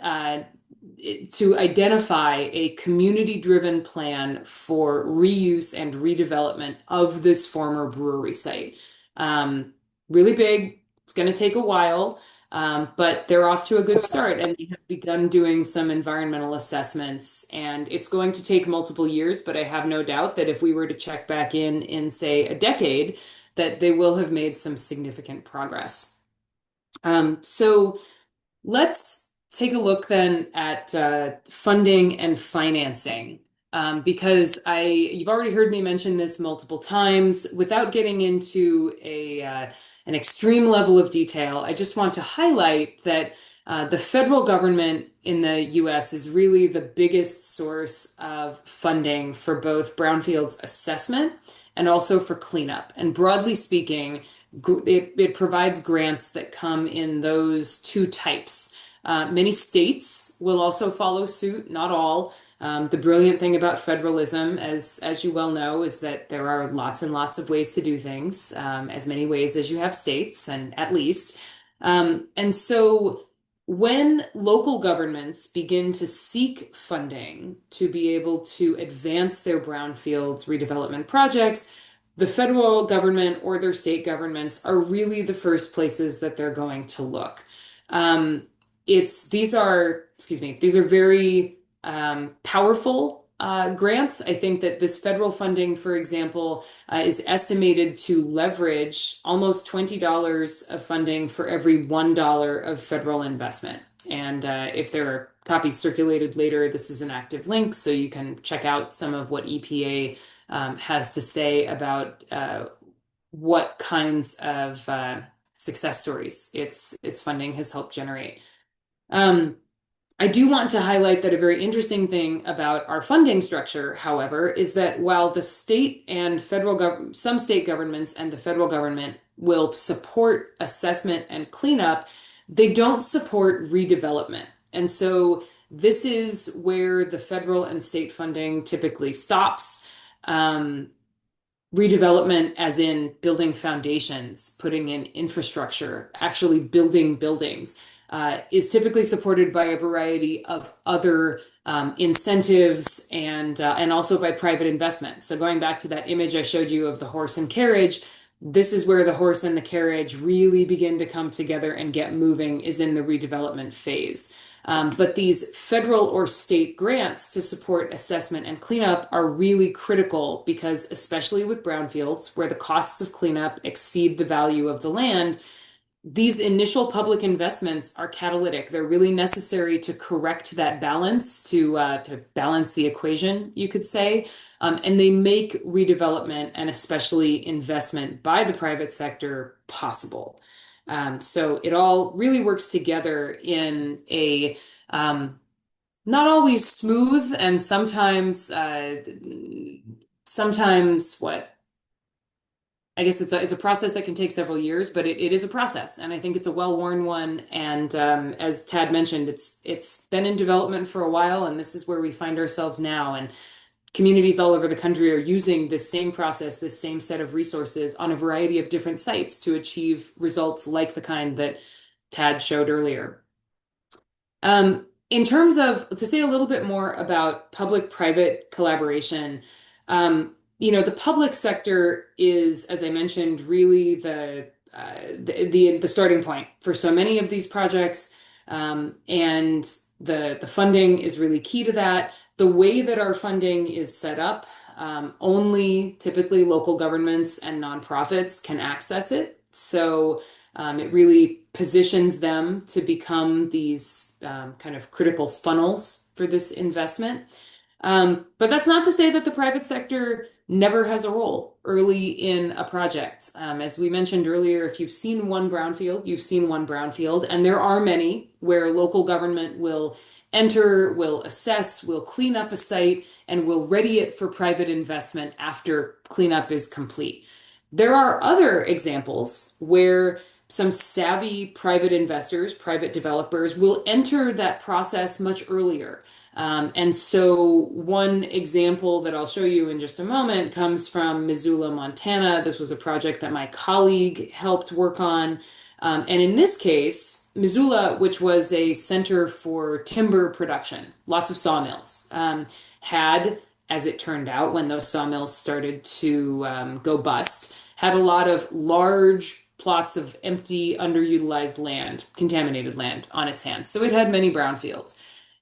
identify a community-driven plan for reuse and redevelopment of this former brewery site. Really big. It's going to take a while. But they're off to a good start, and they have begun doing some environmental assessments, and it's going to take multiple years, but I have no doubt that if we were to check back in say a decade, that they will have made some significant progress. So let's take a look then at funding and financing. Because you've already heard me mention this multiple times. Without getting into an extreme level of detail, I just want to highlight that the federal government in the US is really the biggest source of funding for both brownfields assessment and also for cleanup. And broadly speaking, it provides grants that come in those two types. Many states will also follow suit, not all. The brilliant thing about federalism, as you well know, is that there are lots and lots of ways to do things, as many ways as you have states, and at least. And so when local governments begin to seek funding to be able to advance their brownfields redevelopment projects, the federal government or their state governments are really the first places that they're going to look. These are very powerful grants. I think that this federal funding, for example, is estimated to leverage almost $20 of funding for every $1 of federal investment. And if there are copies circulated later, this is an active link, so you can check out some of what EPA has to say about what kinds of success stories its funding has helped generate. I do want to highlight that a very interesting thing about our funding structure, however, is that while the state and some state governments and the federal government will support assessment and cleanup, they don't support redevelopment. And so this is where the federal and state funding typically stops. Redevelopment, as in building foundations, putting in infrastructure, actually building buildings, is typically supported by a variety of other incentives and also by private investment. So going back to that image I showed you of the horse and carriage, this is where the horse and the carriage really begin to come together and get moving, is in the redevelopment phase. But these federal or state grants to support assessment and cleanup are really critical because, especially with brownfields, where the costs of cleanup exceed the value of the land, these initial public investments are catalytic. They're really necessary to correct that balance, to balance the equation, you could say. And they make redevelopment and especially investment by the private sector possible. So it all really works together in a not always smooth and sometimes what? I guess it's a process that can take several years, but it is a process, and I think it's a well-worn one. And as Tad mentioned, it's been in development for a while, and this is where we find ourselves now. And communities all over the country are using this same process, this same set of resources on a variety of different sites to achieve results like the kind that Tad showed earlier. In terms of, to say a little bit more about public-private collaboration, the public sector is, as I mentioned, really the starting point for so many of these projects, and the funding is really key to that. The way that our funding is set up, only typically local governments and nonprofits can access it. So it really positions them to become these kind of critical funnels for this investment. But that's not to say that the private sector never has a role early in a project. As we mentioned earlier, if you've seen one brownfield, you've seen one brownfield, and there are many where local government will enter, will assess, will clean up a site, and will ready it for private investment after cleanup is complete. There are other examples where some savvy private investors, private developers will enter that process much earlier. And so one example that I'll show you in just a moment comes from Missoula, Montana. This was a project that my colleague helped work on. And in this case, Missoula, which was a center for timber production, lots of sawmills, had, as it turned out, when those sawmills started to go bust, had a lot of large plots of empty, underutilized land, contaminated land on its hands. So it had many brownfields.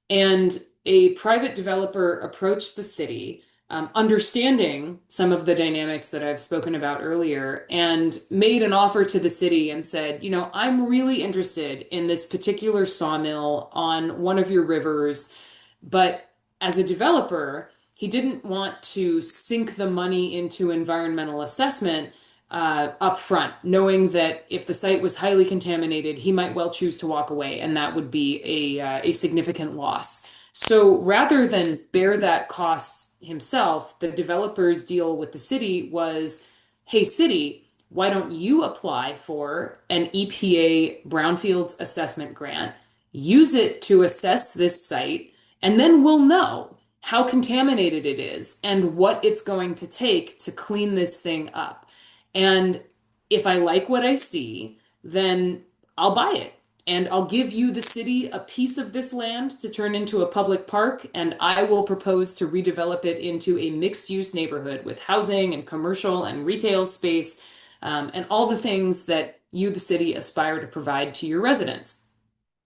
And a private developer approached the city, understanding some of the dynamics that I've spoken about earlier, and made an offer to the city and said, I'm really interested in this particular sawmill on one of your rivers, but as a developer, he didn't want to sink the money into environmental assessment up front, knowing that if the site was highly contaminated, he might well choose to walk away, and that would be a significant loss. So rather than bear that cost himself, the developer's deal with the city was, hey, city, why don't you apply for an EPA Brownfields assessment grant, use it to assess this site, and then we'll know how contaminated it is and what it's going to take to clean this thing up. And if I like what I see, then I'll buy it. And I'll give you, the city, a piece of this land to turn into a public park, and I will propose to redevelop it into a mixed-use neighborhood with housing and commercial and retail space, and all the things that you, the city, aspire to provide to your residents.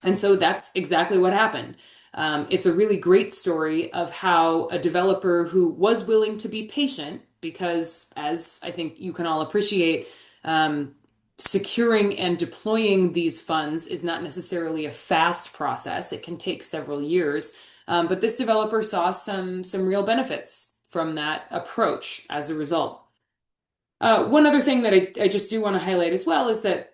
And so that's exactly what happened. It's a really great story of how a developer who was willing to be patient, because as I think you can all appreciate, securing and deploying these funds is not necessarily a fast process. It can take several years. But this developer saw some real benefits from that approach as a result. One other thing that I just do want to highlight as well is that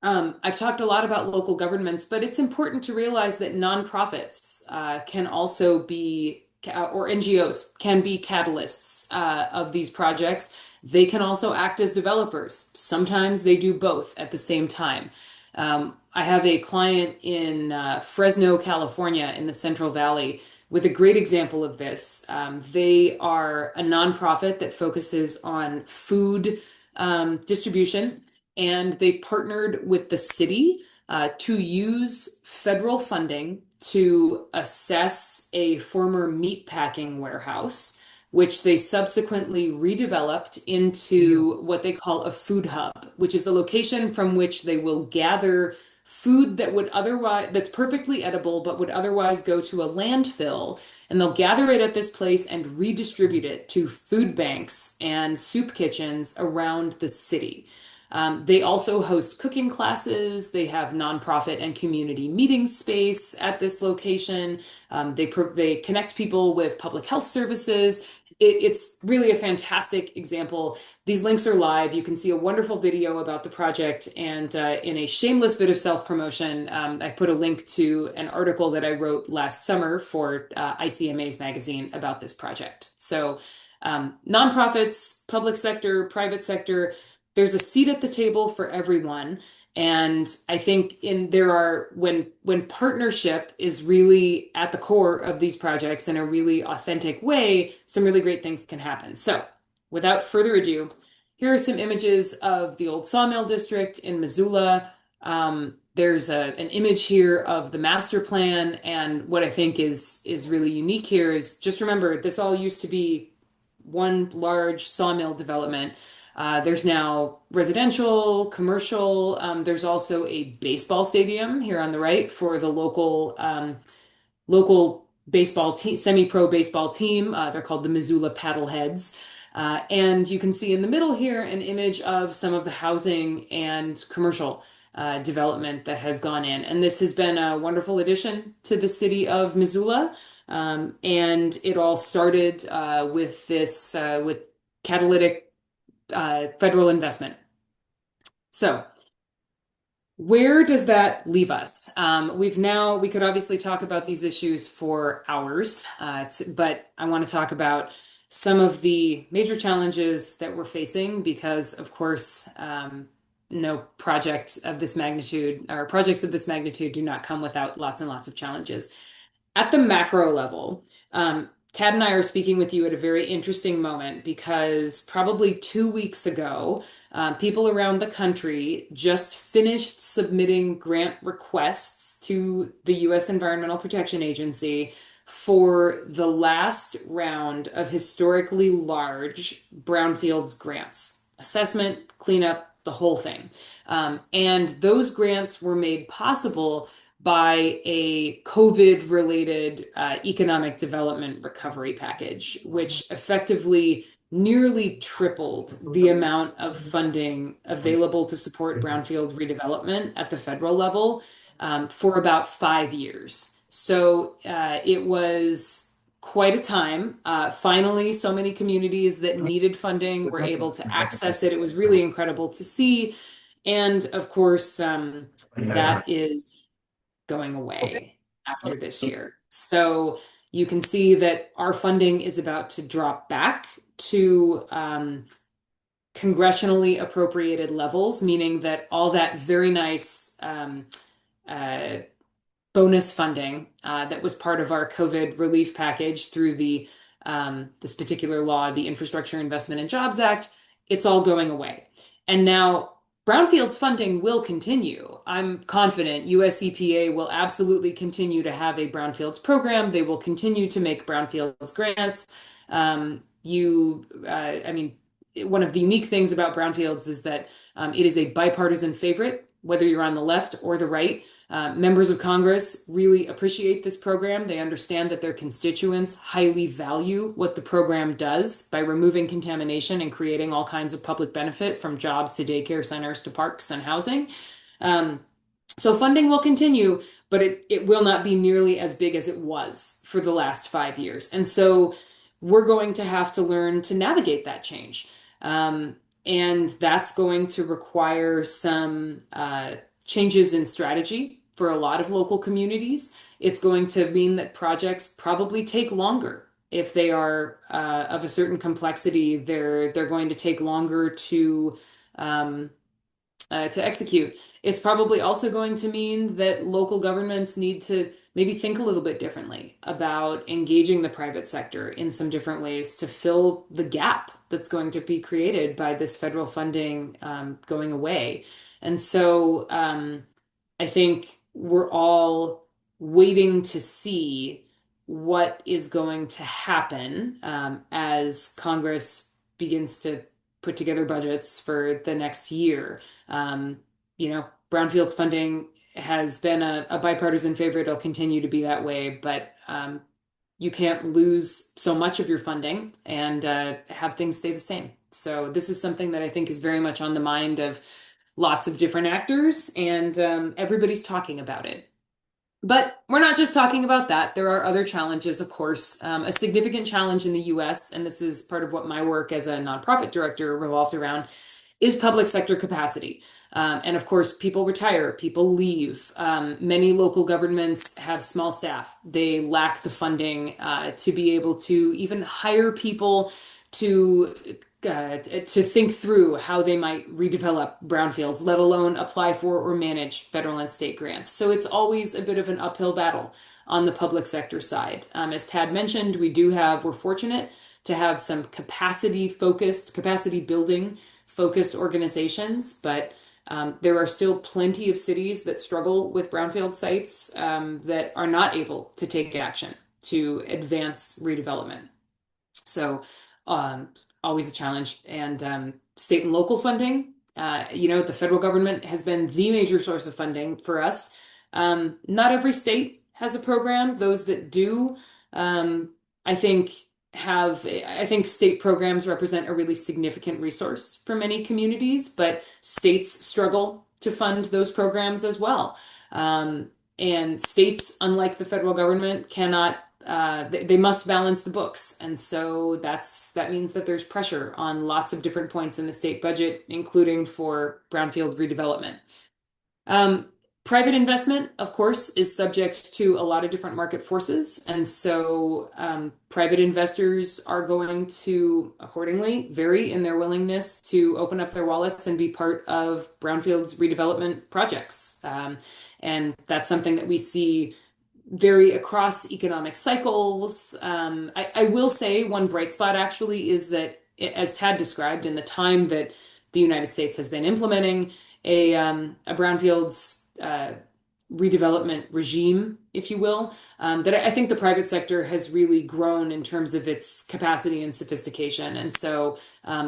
I've talked a lot about local governments, but it's important to realize that nonprofits can also be, or NGOs can be catalysts of these projects. They can also act as developers. Sometimes they do both at the same time. I have a client in Fresno, California, in the Central Valley, with a great example of this. They are a nonprofit that focuses on food distribution, and they partnered with the city to use federal funding to assess a former meatpacking warehouse, which they subsequently redeveloped into what they call a food hub, which is a location from which they will gather food that would otherwise, that's perfectly edible, but would otherwise go to a landfill. And they'll gather it at this place and redistribute it to food banks and soup kitchens around the city. They also host cooking classes. They have nonprofit and community meeting space at this location. They connect people with public health services. It's really a fantastic example. These links are live. You can see a wonderful video about the project. And in a shameless bit of self-promotion, I put a link to an article that I wrote last summer for ICMA's magazine about this project. So nonprofits, public sector, private sector, there's a seat at the table for everyone. And I think when partnership is really at the core of these projects in a really authentic way, some really great things can happen. So without further ado, here are some images of the old sawmill district in Missoula. There's an image here of the master plan, and what I think is really unique here is just remember this all used to be one large sawmill development. There's now residential, commercial. There's also a baseball stadium here on the right for the local baseball team, semi-pro baseball team. They're called the Missoula Paddleheads. And you can see in the middle here an image of some of the housing and commercial development that has gone in. And this has been a wonderful addition to the city of Missoula. And it all started with catalytic federal investment. So where does that leave us? We could obviously talk about these issues for hours, but I want to talk about some of the major challenges that we're facing because, of course, no project of this magnitude or projects of this magnitude do not come without lots and lots of challenges. At the macro level, Tad and I are speaking with you at a very interesting moment because probably 2 weeks ago, people around the country just finished submitting grant requests to the U.S. Environmental Protection Agency for the last round of historically large brownfields grants, assessment, cleanup, the whole thing. And those grants were made possible by a COVID-related economic development recovery package, which effectively nearly tripled the amount of funding available to support brownfield redevelopment at the federal level for about 5 years. So it was quite a time. Finally, so many communities that needed funding were able to access it. It was really incredible to see. And of course, that is going away after this year. So you can see that our funding is about to drop back to congressionally appropriated levels, meaning that all that very nice bonus funding that was part of our COVID relief package through this particular law, the Infrastructure Investment and Jobs Act, it's all going away. And now brownfields funding will continue. I'm confident US EPA will absolutely continue to have a brownfields program. They will continue to make brownfields grants. One of the unique things about brownfields is that it is a bipartisan favorite, whether you're on the left or the right. Members of Congress really appreciate this program. They understand that their constituents highly value what the program does by removing contamination and creating all kinds of public benefit from jobs to daycare centers to parks and housing. So funding will continue, but it will not be nearly as big as it was for the last 5 years. And so we're going to have to learn to navigate that change. And that's going to require some changes in strategy for a lot of local communities. It's going to mean that projects probably take longer. If they are of a certain complexity, they're going to take longer to execute. It's probably also going to mean that local governments need to maybe think a little bit differently about engaging the private sector in some different ways to fill the gap that's going to be created by this federal funding going away. And so I think we're all waiting to see what is going to happen as Congress begins to put together budgets for the next year. Brownfields funding has been a bipartisan favorite. It'll continue to be that way, but you can't lose so much of your funding and have things stay the same. So this is something that I think is very much on the mind of lots of different actors, and everybody's talking about it. But we're not just talking about that. There are other challenges, of course. A significant challenge in the US, and this is part of what my work as a nonprofit director revolved around, is public sector capacity. And of course, people retire, people leave. Many local governments have small staff. They lack the funding to be able to even hire people to think through how they might redevelop brownfields, let alone apply for or manage federal and state grants. So it's always a bit of an uphill battle on the public sector side. As Tad mentioned, we're fortunate to have some capacity building focused organizations, but there are still plenty of cities that struggle with brownfield sites that are not able to take action to advance redevelopment. So, always a challenge. And state and local funding, the federal government has been the major source of funding for us. Not every state has a program. Those that do, I think state programs represent a really significant resource for many communities, but states struggle to fund those programs as well. And states, unlike the federal government, cannot they must balance the books. And so that means that there's pressure on lots of different points in the state budget, including for brownfield redevelopment. Private investment, of course, is subject to a lot of different market forces. And so private investors are going to accordingly vary in their willingness to open up their wallets and be part of brownfields redevelopment projects. And that's something that we see vary across economic cycles. I will say one bright spot actually is that, as Tad described, in the time that the United States has been implementing a brownfields redevelopment regime, if you will, that I think the private sector has really grown in terms of its capacity and sophistication. And so,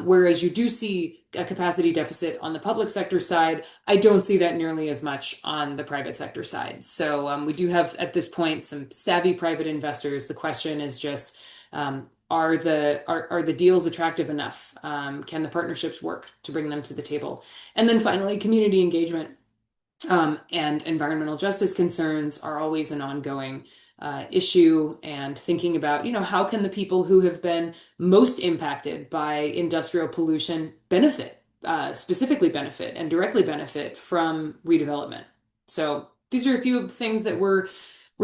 whereas you do see a capacity deficit on the public sector side, I don't see that nearly as much on the private sector side. So we do have at this point some savvy private investors. The question is just, are the deals attractive enough? Can the partnerships work to bring them to the table? And then finally, community engagement and environmental justice concerns are always an ongoing issue, and thinking about, how can the people who have been most impacted by industrial pollution specifically benefit and directly benefit from redevelopment. So these are a few of the things that we're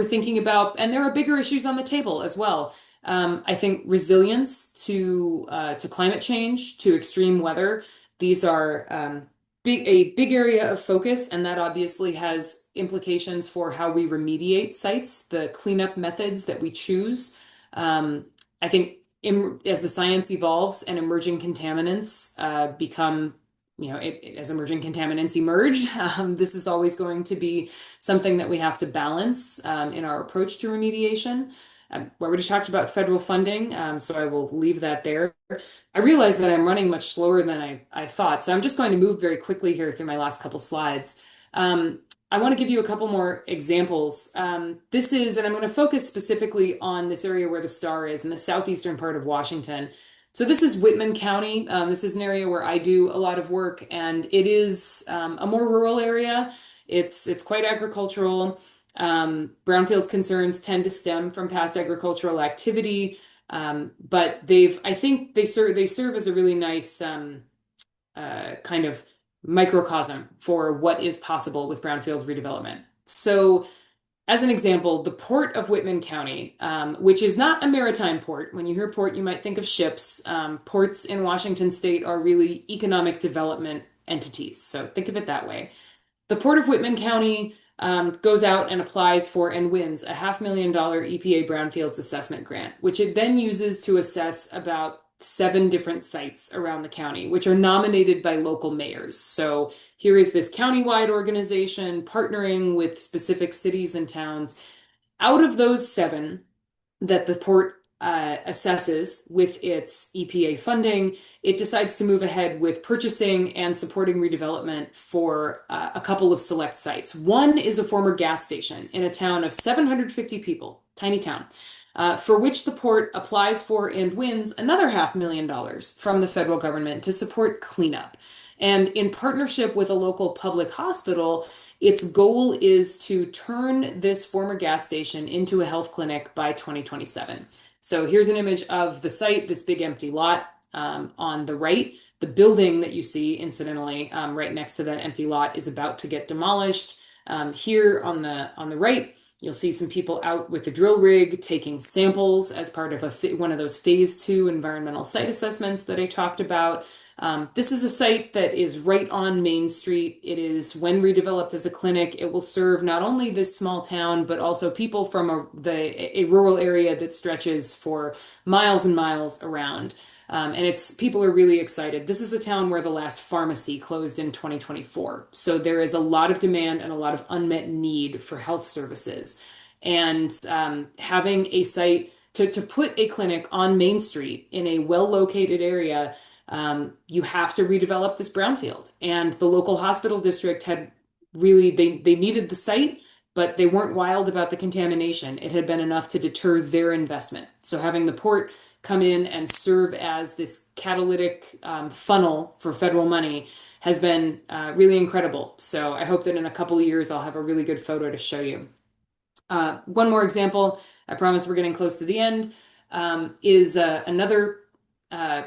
thinking about, and there are bigger issues on the table as well. I think resilience to climate change, to extreme weather, these are a big area of focus, and that obviously has implications for how we remediate sites, the cleanup methods that we choose. I think as the science evolves and emerging contaminants become, as emerging contaminants emerge, this is always going to be something that we have to balance in our approach to remediation. We already talked about federal funding, so I will leave that there. I realize that I'm running much slower than I thought, so I'm just going to move very quickly here through my last couple slides. I want to give you a couple more examples. And I'm going to focus specifically on this area where the star is in the southeastern part of Washington. So this is Whitman County. This is an area where I do a lot of work, and it is a more rural area. It's quite agricultural. Brownfields concerns tend to stem from past agricultural activity, but I think they serve as a really nice kind of microcosm for what is possible with brownfield redevelopment. So, as an example, the port of Whitman County, which is not a maritime port. When you hear port, you might think of ships. Ports in Washington state are really economic development entities, so think of it that way. The Port of Whitman County goes out and applies for and wins a $500,000 EPA Brownfields assessment grant, which it then uses to assess about 7 different sites around the county, which are nominated by local mayors. So here is this countywide organization partnering with specific cities and towns. Out of those 7 that the port assesses with its EPA funding, it decides to move ahead with purchasing and supporting redevelopment for a couple of select sites. One is a former gas station in a town of 750 people, tiny town, for which the port applies for and wins another $500,000 from the federal government to support cleanup. And in partnership with a local public hospital, its goal is to turn this former gas station into a health clinic by 2027. So here's an image of the site, this big empty lot on the right. The building that you see, incidentally, right next to that empty lot is about to get demolished. Here on the right You'll see some people out with the drill rig taking samples as part of one of those phase 2 environmental site assessments that I talked about. This is a site that is right on Main Street. It is, when redeveloped as a clinic, it will serve not only this small town, but also people from a rural area that stretches for miles and miles around. And people are really excited. This is a town where the last pharmacy closed in 2024. So there is a lot of demand and a lot of unmet need for health services. And having a site to put a clinic on Main Street in a well-located area, you have to redevelop this brownfield. And the local hospital district had really, they needed the site, but they weren't wild about the contamination. It had been enough to deter their investment. So having the port come in and serve as this catalytic funnel for federal money has been really incredible. So I hope that in a couple of years, I'll have a really good photo to show you. One more example, I promise we're getting close to the end, is another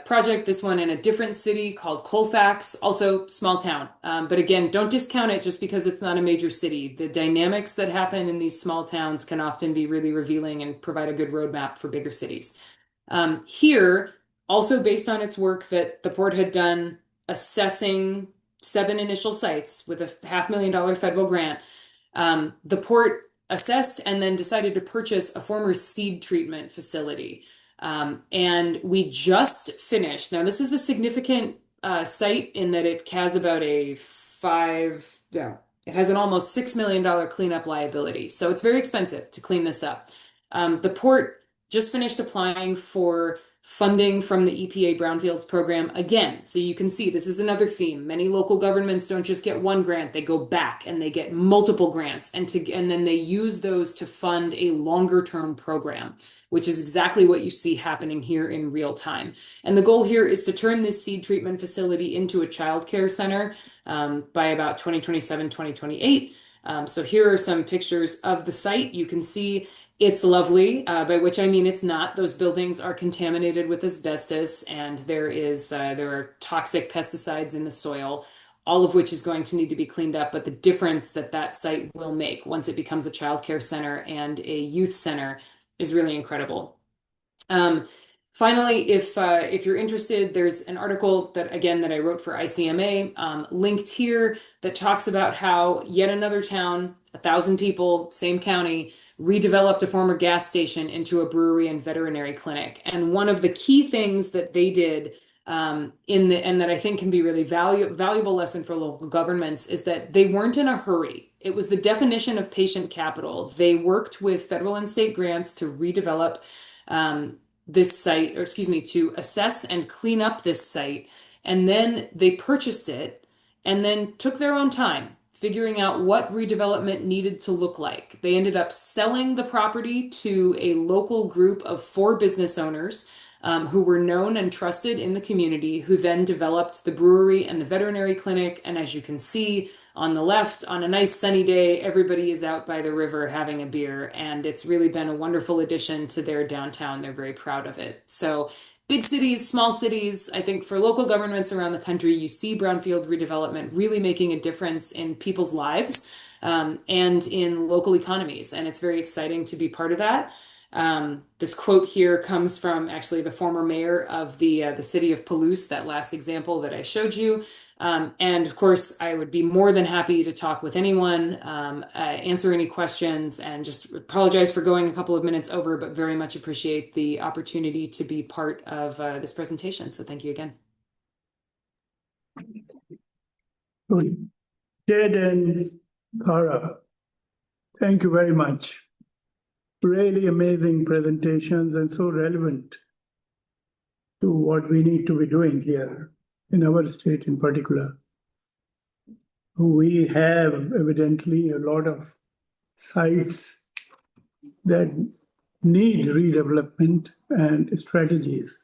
project, this one in a different city called Colfax, also small town. But again, don't discount it just because it's not a major city. The dynamics that happen in these small towns can often be really revealing and provide a good roadmap for bigger cities. Here, also based on its work that the port had done assessing 7 initial sites with a $500,000 federal grant, the port assessed and then decided to purchase a former seed treatment facility. And we just finished. Now, this is a significant site in that it has about it has an almost $6 million cleanup liability. So it's very expensive to clean this up. The port just finished applying for funding from the EPA Brownfields program again. So you can see this is another theme. Many local governments don't just get one grant, they go back and they get multiple grants and then they use those to fund a longer term program, which is exactly what you see happening here in real time. And the goal here is to turn this seed treatment facility into a childcare center by about 2027, 2028. So here are some pictures of the site. You can see it's lovely, by which I mean it's not. Those buildings are contaminated with asbestos, and there are toxic pesticides in the soil, all of which is going to need to be cleaned up. But the difference that site will make once it becomes a childcare center and a youth center is really incredible. Finally, if you're interested, there's an article that I wrote for ICMA, linked here, that talks about how yet another town, 1,000 people, same county, redeveloped a former gas station into a brewery and veterinary clinic. And one of the key things that they did and that I think can be really valuable lesson for local governments is that they weren't in a hurry. It was the definition of patient capital. They worked with federal and state grants to redevelop this site, to assess and clean up this site. And then they purchased it and then took their own time figuring out what redevelopment needed to look like. They ended up selling the property to a local group of 4 business owners who were known and trusted in the community, who then developed the brewery and the veterinary clinic. And as you can see on the left, on a nice sunny day, everybody is out by the river having a beer. And it's really been a wonderful addition to their downtown. They're very proud of it. So big cities, small cities, I think for local governments around the country, you see brownfield redevelopment really making a difference in people's lives and in local economies. And it's very exciting to be part of that. This quote here comes from actually the former mayor of the city of Palouse, that last example that I showed you. And of course, I would be more than happy to talk with anyone, answer any questions, and just apologize for going a couple of minutes over, but very much appreciate the opportunity to be part of this presentation. So thank you again. Ted and Kara, thank you very much. Really amazing presentations and so relevant to what we need to be doing here in our state in particular. We have evidently a lot of sites that need redevelopment and strategies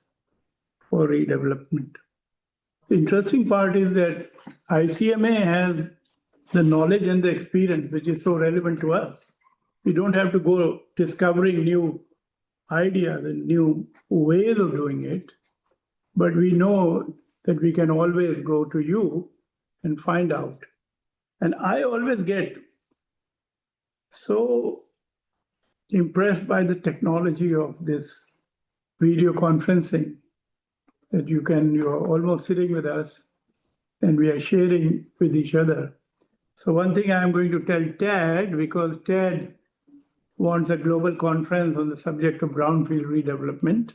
for redevelopment. The interesting part is that ICMA has the knowledge and the experience which is so relevant to us. We don't have to go discovering new ideas and new ways of doing it, but we know that we can always go to you and find out. And I always get so impressed by the technology of this video conferencing, that you're almost sitting with us and we are sharing with each other. So one thing I'm going to tell Tad, because Tad wants a global conference on the subject of brownfield redevelopment.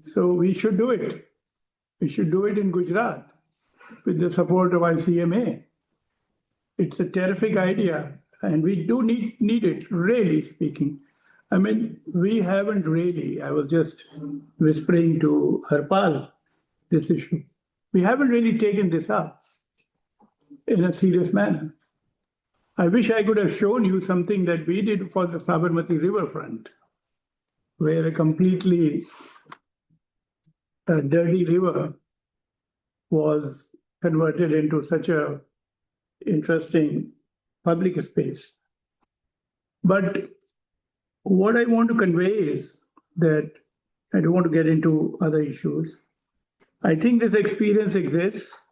So we should do it. We should do it in Gujarat with the support of ICMA. It's a terrific idea, and we do need it, really speaking. I mean, we haven't really, I was just whispering to Harpal this issue. We haven't really taken this up in a serious manner. I wish I could have shown you something that we did for the Sabarmati riverfront, where a completely dirty river was converted into such a interesting public space. But what I want to convey is that I don't want to get into other issues. I think this experience exists.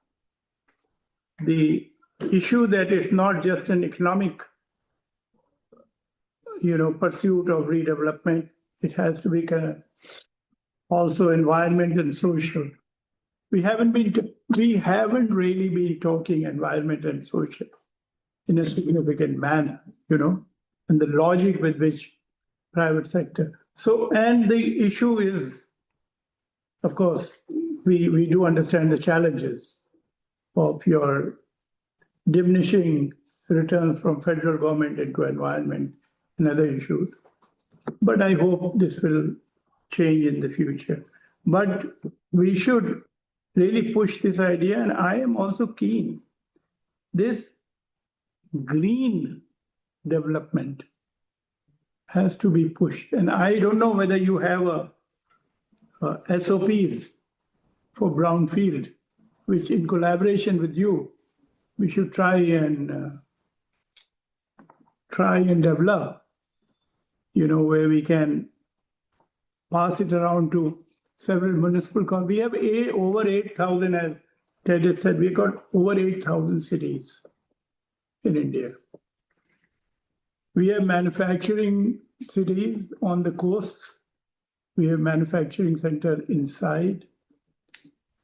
The issue that it's not just an economic, pursuit of redevelopment. It has to be kind of also environment and social. We haven't really been talking environment and social in a significant manner, and the logic with which private sector. So, and the issue is, of course, we do understand the challenges of your diminishing returns from federal government into environment and other issues. But I hope this will change in the future. But we should really push this idea, and I am also keen. This green development has to be pushed. And I don't know whether you have SOPs for brownfield, which in collaboration with you, we should try and develop, where we can pass it around to several municipal councils. We have over 8,000, as Ted has said, we've got over 8,000 cities in India. We have manufacturing cities on the coasts. We have manufacturing center inside.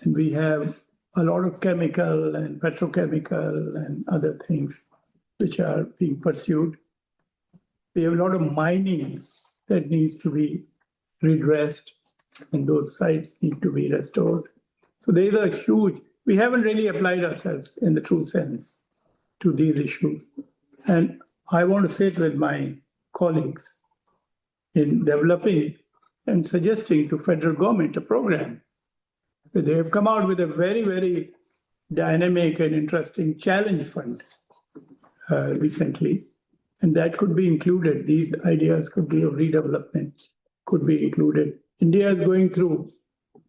And we have a lot of chemical and petrochemical and other things which are being pursued. We have a lot of mining that needs to be redressed, and those sites need to be restored. So these are huge. We haven't really applied ourselves in the true sense to these issues. And I want to sit with my colleagues in developing and suggesting to federal government a program. They have come out with a very, very dynamic and interesting challenge fund recently. And that could be included. These ideas could be of redevelopment, could be included. India is going through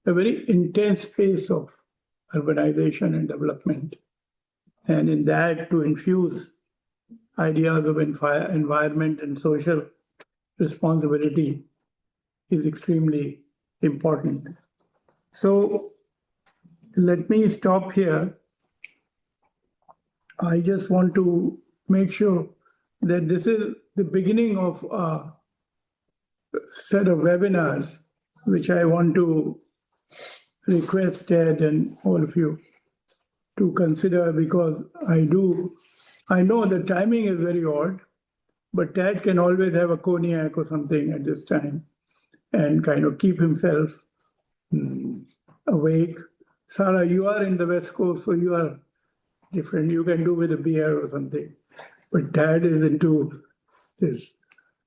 a very intense pace of urbanization and development. And in that, to infuse ideas of environment and social responsibility is extremely important. So let me stop here. I just want to make sure that this is the beginning of a set of webinars, which I want to request Ted and all of you to consider, because I know the timing is very odd, but Tad can always have a cognac or something at this time and kind of keep himself awake. Sarah, you are in the West Coast, so you are different. You can do with a beer or something. But Tad is into this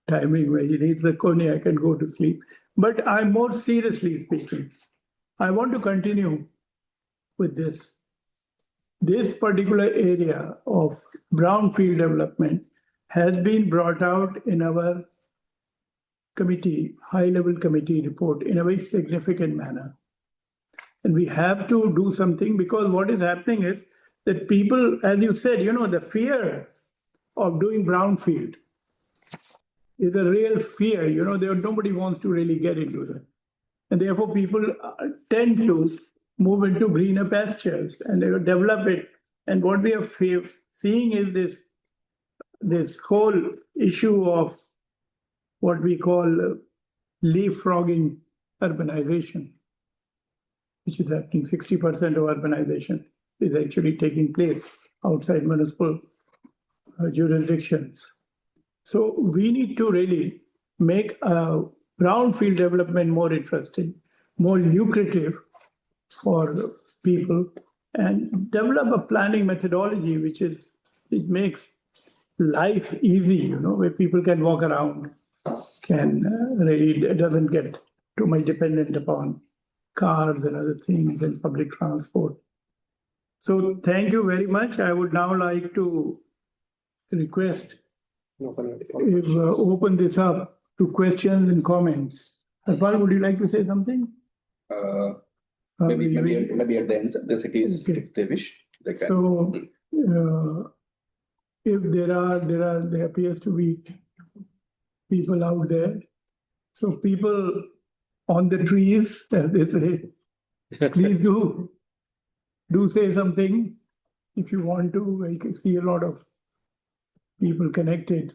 timing where he needs the cognac and go to sleep. But I'm more seriously speaking, I want to continue with this. This particular area of brownfield development has been brought out in our committee, high-level committee report in a very significant manner. And we have to do something, because what is happening is that people, as you said, the fear of doing brownfield is a real fear. Nobody wants to really get into it. And therefore, people tend to move into greener pastures and they will develop it. And what we are seeing is this whole issue of what we call leapfrogging urbanization, which is happening. 60% of urbanization is actually taking place outside municipal jurisdictions. So we need to really make brownfield development more interesting, more lucrative for people, and develop a planning methodology it makes life easy, where people can walk around, can really doesn't get too much dependent upon cars and other things and public transport. So thank you very much. I would now like to request open this up to questions and comments. Harpal, would you like to say something? Maybe at the end, the cities, Okay. if they wish, they can. So if there appears to be people out there. So people on the trees, as they say, please do say something if you want to. I can see a lot of people connected.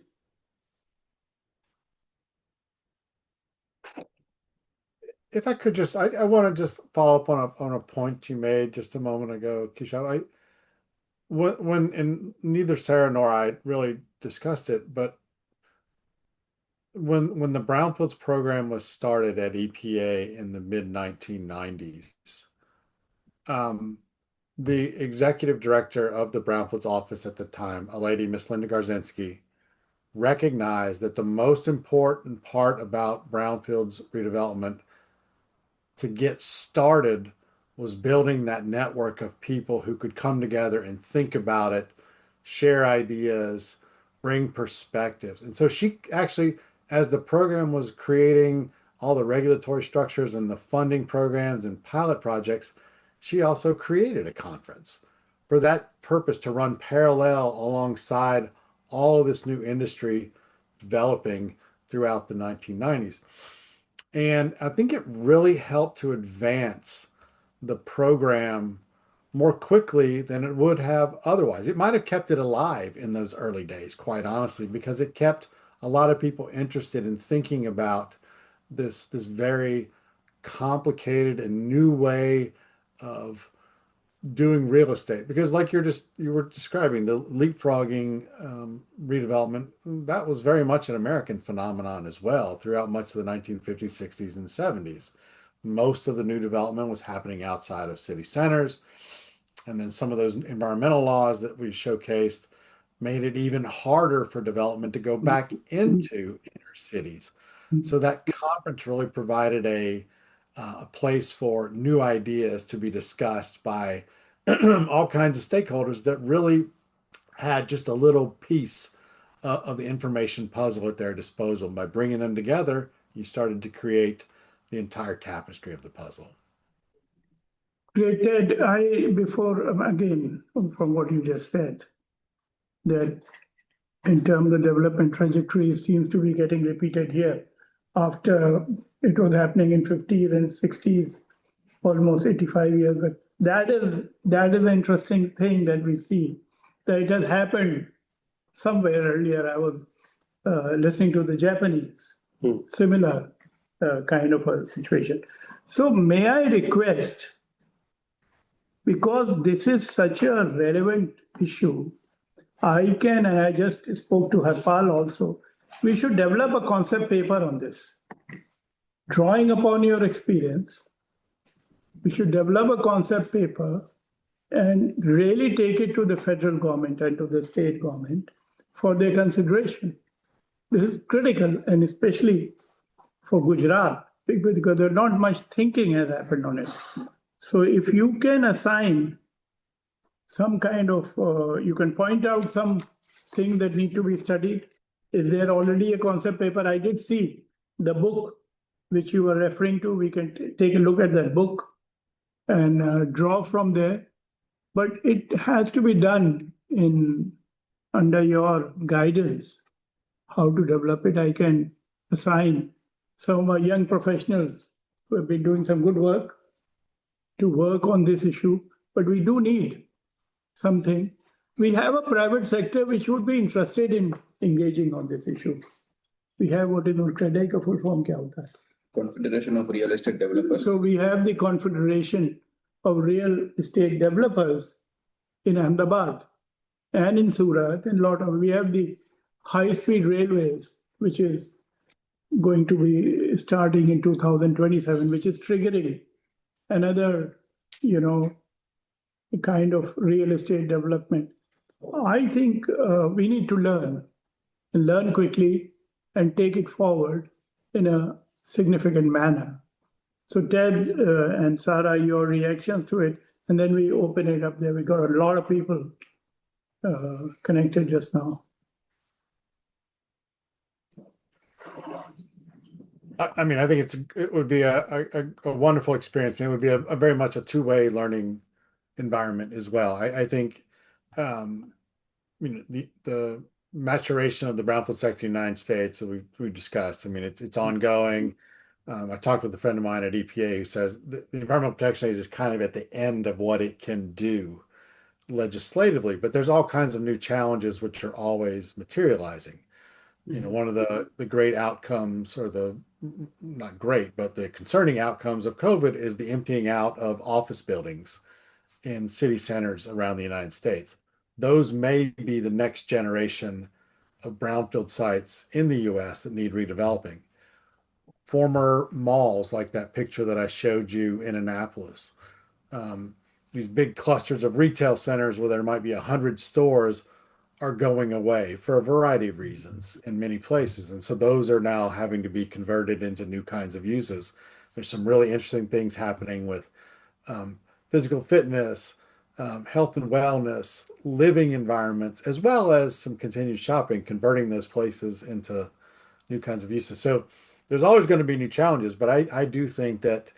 If I could I want to just follow up on a point you made just a moment ago, Keshav. And neither Sarah nor I really discussed it, but when the Brownfields program was started at EPA in the mid 1990s, the executive director of the Brownfields office at the time, a lady, Miss Linda Garzinski, recognized that the most important part about Brownfields redevelopment to get started was building that network of people who could come together and think about it, share ideas, bring perspectives. And so she actually, as the program was creating all the regulatory structures and the funding programs and pilot projects, she also created a conference for that purpose, to run parallel alongside all of this new industry developing throughout the 1990s. And I think it really helped to advance the program more quickly than it would have otherwise. It might have kept it alive in those early days, quite honestly, because it kept a lot of people interested in thinking about this very complicated and new way of doing real estate. Because like you were describing, the leapfrogging redevelopment, that was very much an American phenomenon as well throughout much of the 1950s, 60s, and 70s. Most of the new development was happening outside of city centers. And then some of those environmental laws that we showcased made it even harder for development to go back into inner cities. So that conference really provided a place for new ideas to be discussed by all kinds of stakeholders that really had just a little piece of the information puzzle at their disposal. By bringing them together, you started to create the entire tapestry of the puzzle. Great, Ted. Again, from what you just said, that in terms of development trajectory seems to be getting repeated here. After it was happening in 50s and 60s, almost 85 years. But that is an interesting thing that we see, that it has happened somewhere earlier. I was listening to the Japanese, similar kind of a situation. So may I request, because this is such a relevant issue, and I just spoke to Harpal also, we should develop a concept paper on this. Drawing upon your experience, we should develop a concept paper and really take it to the federal government and to the state government for their consideration. This is critical, and especially for Gujarat, because there's not much thinking has happened on it. So if you can assign some kind of, you can point out some things that need to be studied. Is there already a concept paper? I did see the book which you were referring to. We can take a look at that book and draw from there. But it has to be done under your guidance, how to develop it. I can assign some of our young professionals who have been doing some good work to work on this issue. But we do need something. We have a private sector which would be interested in engaging on this issue. we have what is known CREDAI का full form क्या होता है? Confederation of Real Estate Developers. So we have the Confederation of Real Estate Developers in Ahmedabad and in Surat, and we have the high-speed railways, which is going to be starting in 2027, which is triggering another, kind of real estate development. I think we need to learn quickly and take it forward in a significant manner. So Ted and Sarah, your reactions to it, and then we open it up there. We got a lot of people connected just now. I mean, I think it would be a wonderful experience, and it would be a very much a two-way learning environment as well. I think, the maturation of the brownfield sector in the United States that we've discussed. I mean, it's ongoing. I talked with a friend of mine at EPA who says the Environmental Protection Agency is kind of at the end of what it can do legislatively, but there's all kinds of new challenges which are always materializing. One of the great outcomes, or not great, but the concerning outcomes of COVID is the emptying out of office buildings in city centers around the United States. Those may be the next generation of brownfield sites in the US that need redeveloping. Former malls, like that picture that I showed you in Annapolis, these big clusters of retail centers where there might be 100 stores are going away for a variety of reasons in many places. And so those are now having to be converted into new kinds of uses. There's some really interesting things happening with physical fitness, health and wellness, living environments, as well as some continued shopping, converting those places into new kinds of uses. So there's always going to be new challenges, but I do think that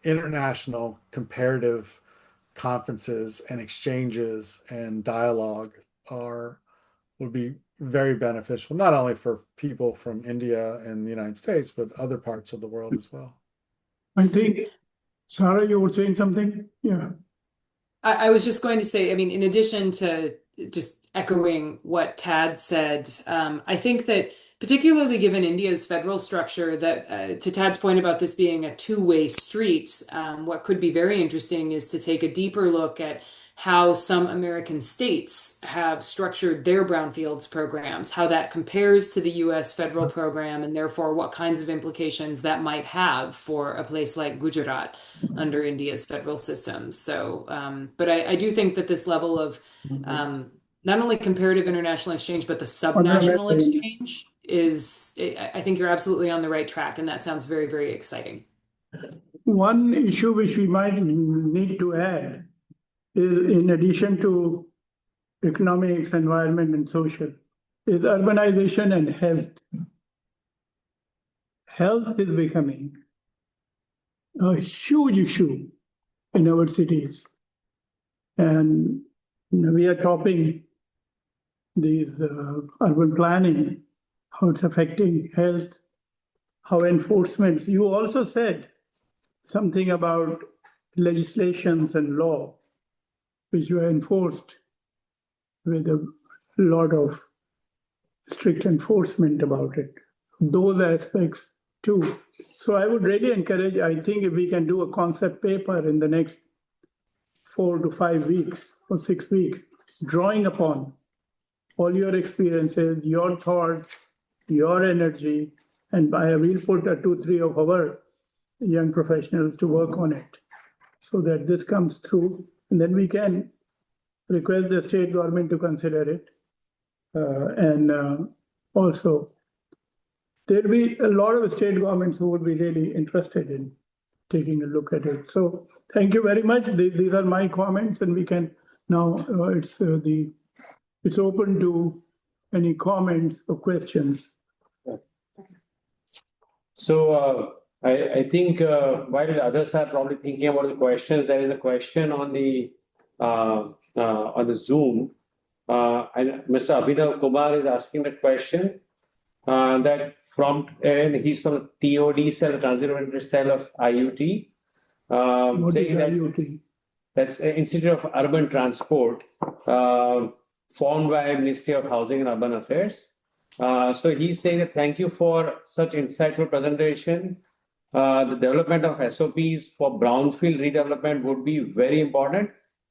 international comparative conferences and exchanges and dialogue would be very beneficial, not only for people from India and the United States, but other parts of the world as well. I think, Sarah, you were saying something? Yeah. I was just going to say, I mean, in addition to just echoing what Tad said, I think that particularly given India's federal structure, that to Tad's point about this being a two-way street, what could be very interesting is to take a deeper look at how some American states have structured their brownfields programs, how that compares to the US federal program, and therefore what kinds of implications that might have for a place like Gujarat under India's federal system. So, but I do think that this level of not only comparative international exchange, but the subnational exchange I think you're absolutely on the right track, and that sounds very, very exciting. One issue which we might need to add is, in addition to economics, environment, and social, is urbanization and health. Health is becoming a huge issue in our cities. And we are topping these urban planning, how it's affecting health, how enforcement. You also said something about legislations and law, which were enforced with a lot of strict enforcement about it. Those aspects too. So I would really encourage, I think if we can do a concept paper in the next 4 to 5 weeks or 6 weeks, drawing upon all your experiences, your thoughts, your energy, and I will put 2-3 of our young professionals to work on it so that this comes through. And then we can request the state government to consider it. And also, there'll be a lot of state governments who would be really interested in taking a look at it. So thank you very much. These are my comments, and we can now, it's open to any comments or questions. So I think while the others are probably thinking about the questions, there is a question on the Zoom. And Mr. Abhinav Kumar is asking that question. And he's from TOD cell, Transit Oriented Cell of IUT. What saying is that IoT? that's Institute of Urban Transport, formed by Ministry of Housing and Urban Affairs. So he's saying that thank you for such insightful presentation. The development of SOPs for brownfield redevelopment would be very important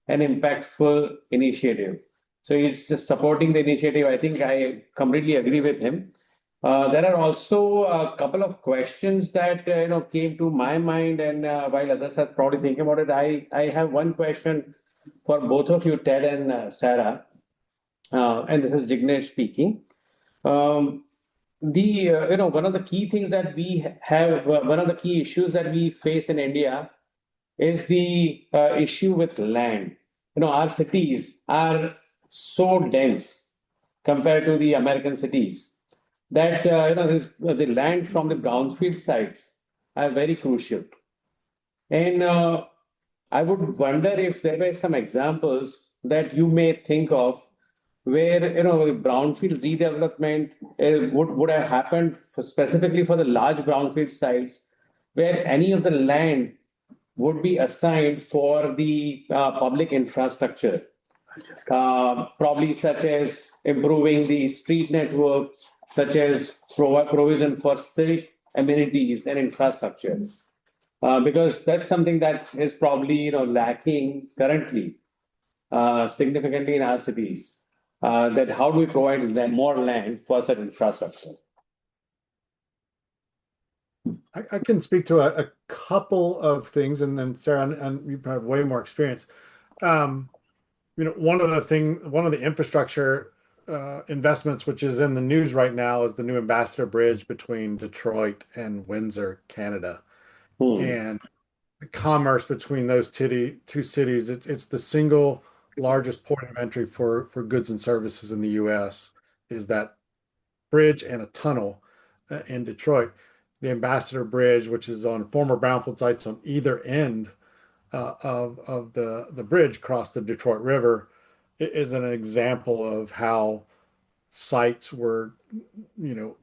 and impactful initiative. So he's just supporting the initiative. I think I completely agree with him. There are also a couple of questions that came to my mind, and while others are probably thinking about it, I have one question for both of you, Ted and Sarah. And this is Jignesh speaking. Um, one of the key things that we have, one of the key issues that we face in India is the issue with land. Our cities are so dense compared to the American cities that the land from the brownfield sites are very crucial. And I would wonder if there were some examples that you may think of where brownfield redevelopment would have happened specifically for the large brownfield sites, where any of the land would be assigned for the public infrastructure, probably such as improving the street network, such as provision for civic amenities and infrastructure. Because that's something that is probably lacking currently significantly in our cities. That how do we provide more land for such infrastructure? I can speak to a couple of things, and then Sarah, and you have way more experience. One of the infrastructure investments which is in the news right now is the new Ambassador Bridge between Detroit and Windsor, Canada. And the commerce between those two cities, it's the single largest port of entry for goods and services in the U.S. is that bridge and a tunnel in Detroit. The Ambassador Bridge, which is on former brownfield sites on either end of the bridge across the Detroit River, is an example of how sites were,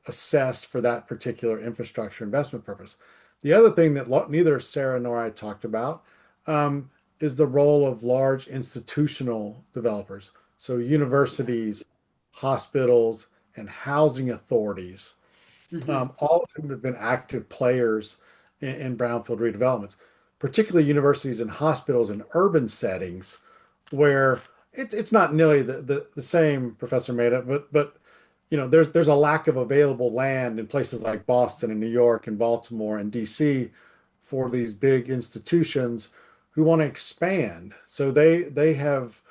assessed for that particular infrastructure investment purpose. The other thing that neither Sarah nor I talked about is the role of large institutional developers. So universities, hospitals, and housing authorities, all of whom have been active players in brownfield redevelopments, particularly universities and hospitals in urban settings where it's not nearly the same, Professor Mehta, but there's a lack of available land in places like Boston and New York and Baltimore and DC for these big institutions who want to expand. So they have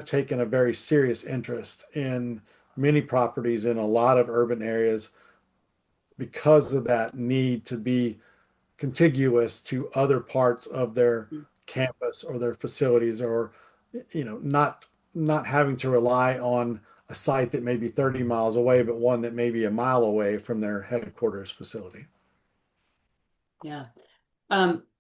taken a very serious interest in many properties in a lot of urban areas because of that need to be contiguous to other parts of their campus or their facilities, or not having to rely on a site that may be 30 miles away, but one that may be a mile away from their headquarters facility. Yeah.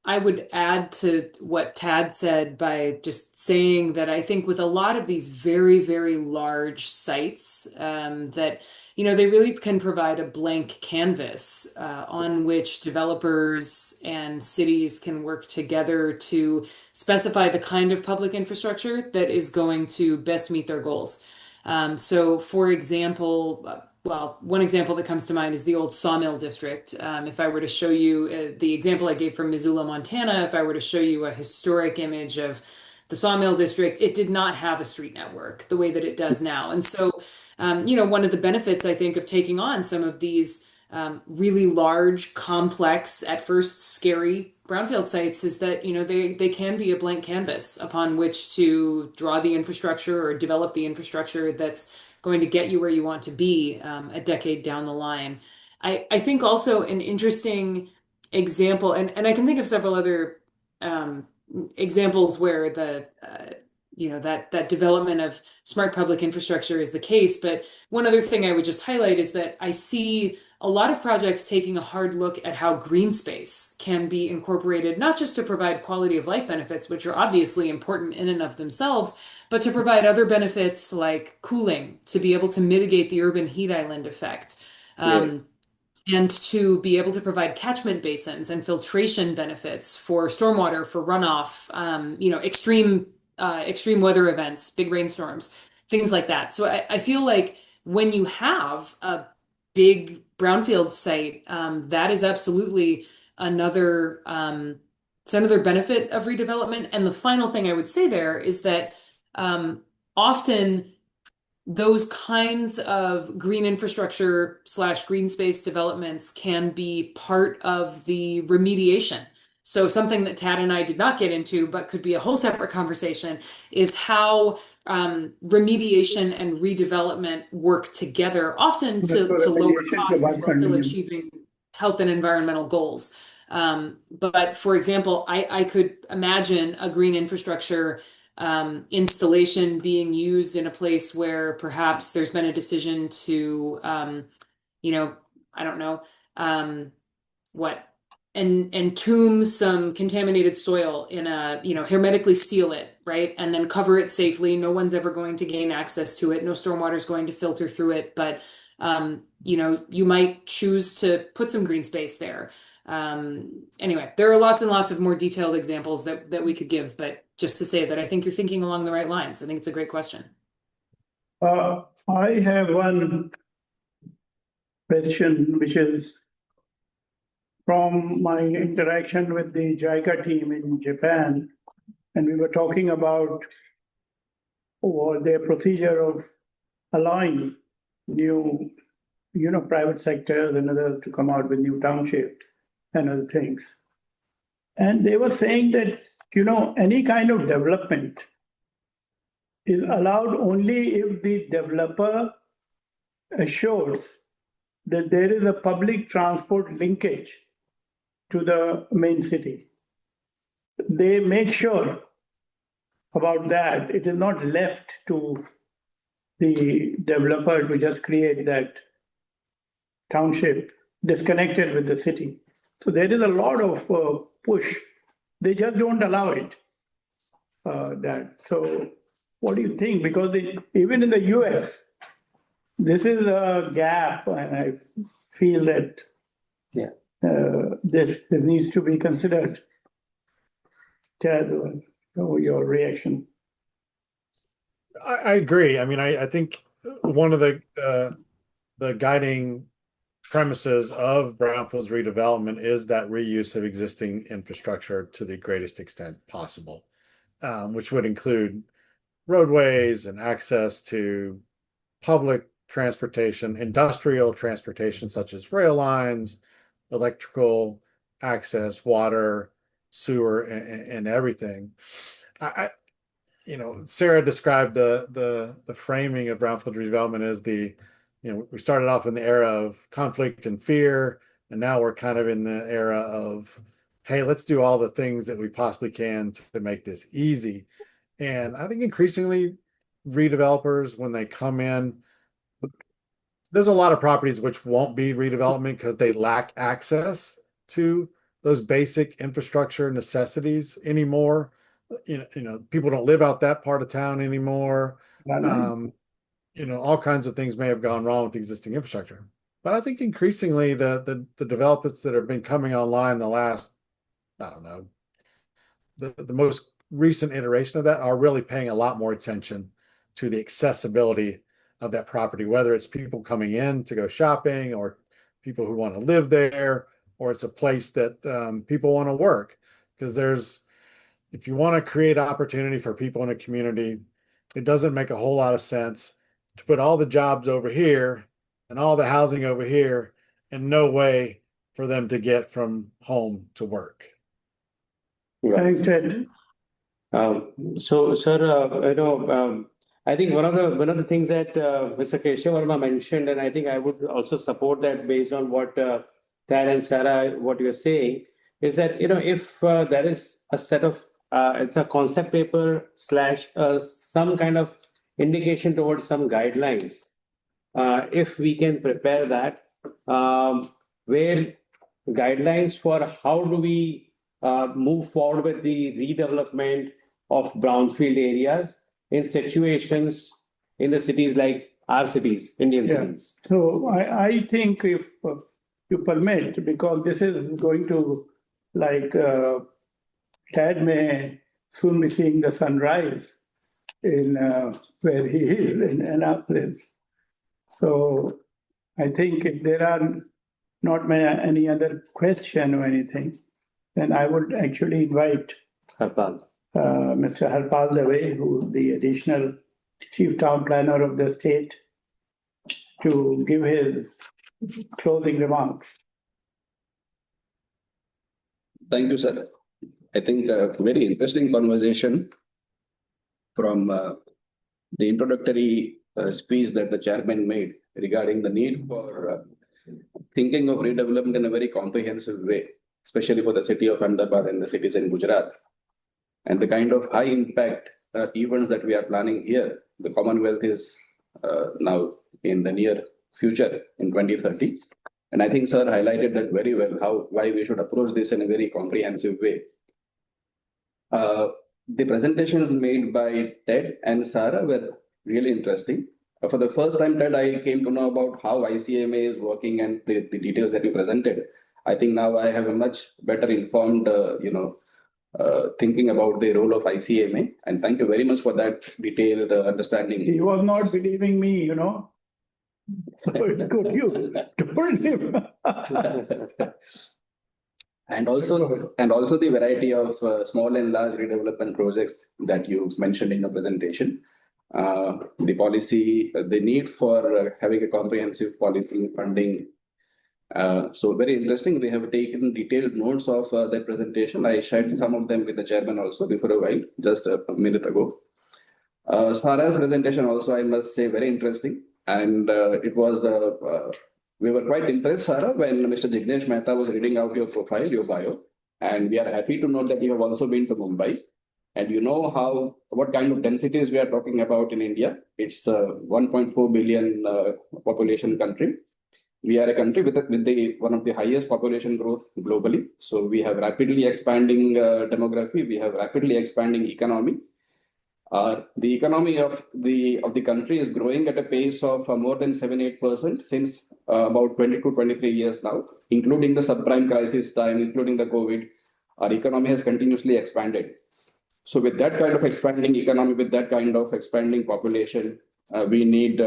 I would add to what Tad said by just saying that I think with a lot of these very, very large sites, that, they really can provide a blank canvas on which developers and cities can work together to specify the kind of public infrastructure that is going to best meet their goals. So, for example, one example that comes to mind is the old Sawmill District. If I were to show you the example I gave from Missoula, Montana, if I were to show you a historic image of the Sawmill District, it did not have a street network the way that it does now. And so, one of the benefits, I think, of taking on some of these really large, complex, at first scary brownfield sites is that, they can be a blank canvas upon which to draw the infrastructure or develop the infrastructure that's going to get you where you want to be a decade down the line. I think also an interesting example, and I can think of several other examples where that development of smart public infrastructure is the case. But one other thing I would just highlight is that I see a lot of projects taking a hard look at how green space can be incorporated, not just to provide quality of life benefits, which are obviously important in and of themselves, but to provide other benefits like cooling, to be able to mitigate the urban heat island effect. Yes. And to be able to provide catchment basins and filtration benefits for stormwater, for runoff, extreme weather events, big rainstorms, things like that. So I feel like when you have a big brownfield site, that is absolutely another it's another benefit of redevelopment. And the final thing I would say there is that often those kinds of green infrastructure / green space developments can be part of the remediation. So something that Tad and I did not get into, but could be a whole separate conversation, is how remediation and redevelopment work together, often to lower costs while still achieving health and environmental goals. But for example, I could imagine a green infrastructure installation being used in a place where perhaps there's been a decision to, I don't know, entomb some contaminated soil in a, hermetically seal it, right? And then cover it safely. No one's ever going to gain access to it. No stormwater is going to filter through it. But, you might choose to put some green space there. Anyway, there are lots and lots of more detailed examples that we could give, but just to say that I think you're thinking along the right lines. I think it's a great question. I have one question, which is from my interaction with the JICA team in Japan, and we were talking about their procedure of allowing new, private sectors and others to come out with new townships and other things. And they were saying that, any kind of development is allowed only if the developer assures that there is a public transport linkage to the main city. They make sure about that. It is not left to the developer to just create that township disconnected with the city. So there is a lot of push. They just don't allow it. So what do you think? Because even in the US, this is a gap, and I feel that this needs to be considered. Tad, your reaction? I agree. I mean, I think one of the guiding premises of Brownfield's redevelopment is that reuse of existing infrastructure to the greatest extent possible, which would include roadways and access to public transportation, industrial transportation, such as rail lines, electrical access, water, sewer, and everything. Sarah described the framing of Brownfield redevelopment as we started off in the era of conflict and fear, and now we're kind of in the era of, hey, let's do all the things that we possibly can to make this easy. And I think increasingly redevelopers, when they come in, there's a lot of properties which won't be redevelopment because they lack access to those basic infrastructure necessities anymore. People don't live out that part of town anymore. All kinds of things may have gone wrong with the existing infrastructure. But I think increasingly the developments that have been coming online the last, I don't know, the most recent iteration of that are really paying a lot more attention to the accessibility of that property, whether it's people coming in to go shopping or people who want to live there, or it's a place that people want to work. Because if you want to create opportunity for people in a community, it doesn't make a whole lot of sense to put all the jobs over here and all the housing over here and no way for them to get from home to work. Thanks, Ted. So, sir, I think one of the things that Mr. Keshav Verma mentioned, and I think I would also support that based on what Tad and Sarah, what you're saying, is that if there is a set of it's a concept paper / some kind of indication towards some guidelines, if we can prepare that, where guidelines for how do we move forward with the redevelopment of brownfield areas in situations in the cities like our cities, Indian cities. So I think if you permit, because this is going to, like, Tad may soon be seeing the sunrise in where he is in Annapolis. So I think if there are not any other question or anything, then I would actually invite Harpal. Mr. Harpal Dave, who is the additional Chief Town Planner of the state, to give his closing remarks. Thank you, sir. I think a very interesting conversation from the introductory speech that the chairman made regarding the need for thinking of redevelopment in a very comprehensive way, especially for the city of Ahmedabad and the cities in Gujarat. And the kind of high impact events that we are planning here. The Commonwealth is now in the near future in 2030. And I think sir highlighted that very well, why we should approach this in a very comprehensive way. The presentations made by Ted and Sarah were really interesting. For the first time, Ted, I came to know about how ICMA is working and the details that you presented. I think now I have a much better informed, thinking about the role of ICMA. And thank you very much for that detailed understanding. He was not believing me, you know. Could you told him? And also the variety of small and large redevelopment projects that you mentioned in your presentation. The policy, the need for having a comprehensive policy funding. So very interesting. We have taken detailed notes of that presentation. I shared some of them with the chairman also before a while, just a minute ago. Sarah's presentation also, I must say, very interesting. And it was we were quite impressed, Sarah, when Mr. Jignesh Mehta was reading out your profile, your bio. And we are happy to know that you have also been to Mumbai. And you know what kind of densities we are talking about in India. It's a 1.4 billion population country. We are a country with one of the highest population growth globally. So we have rapidly expanding demography. We have rapidly expanding economy. The economy of the country is growing at a pace of more than 7-8% since about 20 to 23 years now, including the subprime crisis time, including the COVID. Our economy has continuously expanded. So with that kind of expanding economy, with that kind of expanding population, we need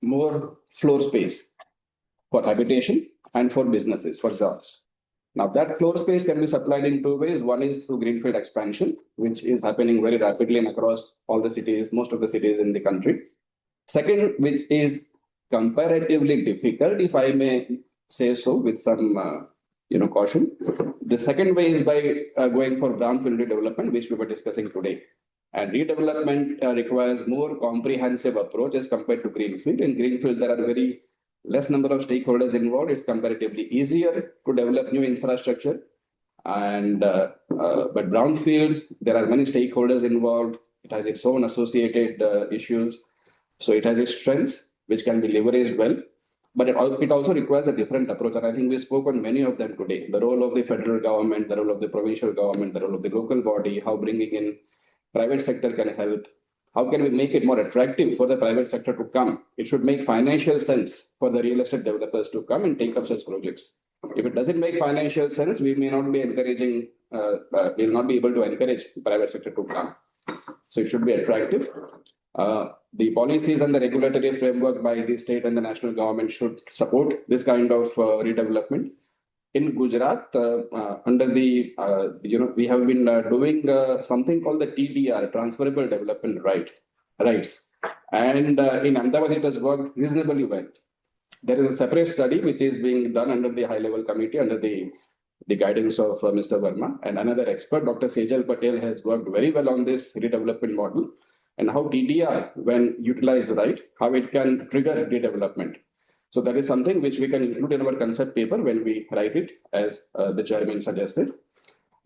more floor space for habitation and for businesses, for jobs. Now that floor space can be supplied in two ways. One is through greenfield expansion, which is happening very rapidly and across all the cities, most of the cities in the country. Second, which is comparatively difficult, if I may say so, with some caution. The second way is by going for brownfield redevelopment, which we were discussing today. And redevelopment requires more comprehensive approach as compared to greenfield. In greenfield, there are very less number of stakeholders involved. It's comparatively easier to develop new infrastructure. And but brownfield, there are many stakeholders involved. It has its own associated issues. So it has its strengths, which can be leveraged well. But it also requires a different approach. And I think we spoke on many of them today. The role of the federal government, the role of the provincial government, the role of the local body, how bringing in private sector can help. How can we make it more attractive for the private sector to come? It should make financial sense for the real estate developers to come and take up such projects. If it doesn't make financial sense, we may not be encouraging, we'll not be able to encourage the private sector to come. So it should be attractive. The policies and the regulatory framework by the state and the national government should support this kind of redevelopment. In Gujarat, under the, we have been doing something called the TDR, Transferable Development Rights. And in Ahmedabad, it has worked reasonably well. There is a separate study which is being done under the high-level committee, under the guidance of Mr. Verma. And another expert, Dr. Sejal Patel, has worked very well on this redevelopment model and how TDR, when utilized right, how it can trigger redevelopment. So that is something which we can include in our concept paper when we write it, as the chairman suggested.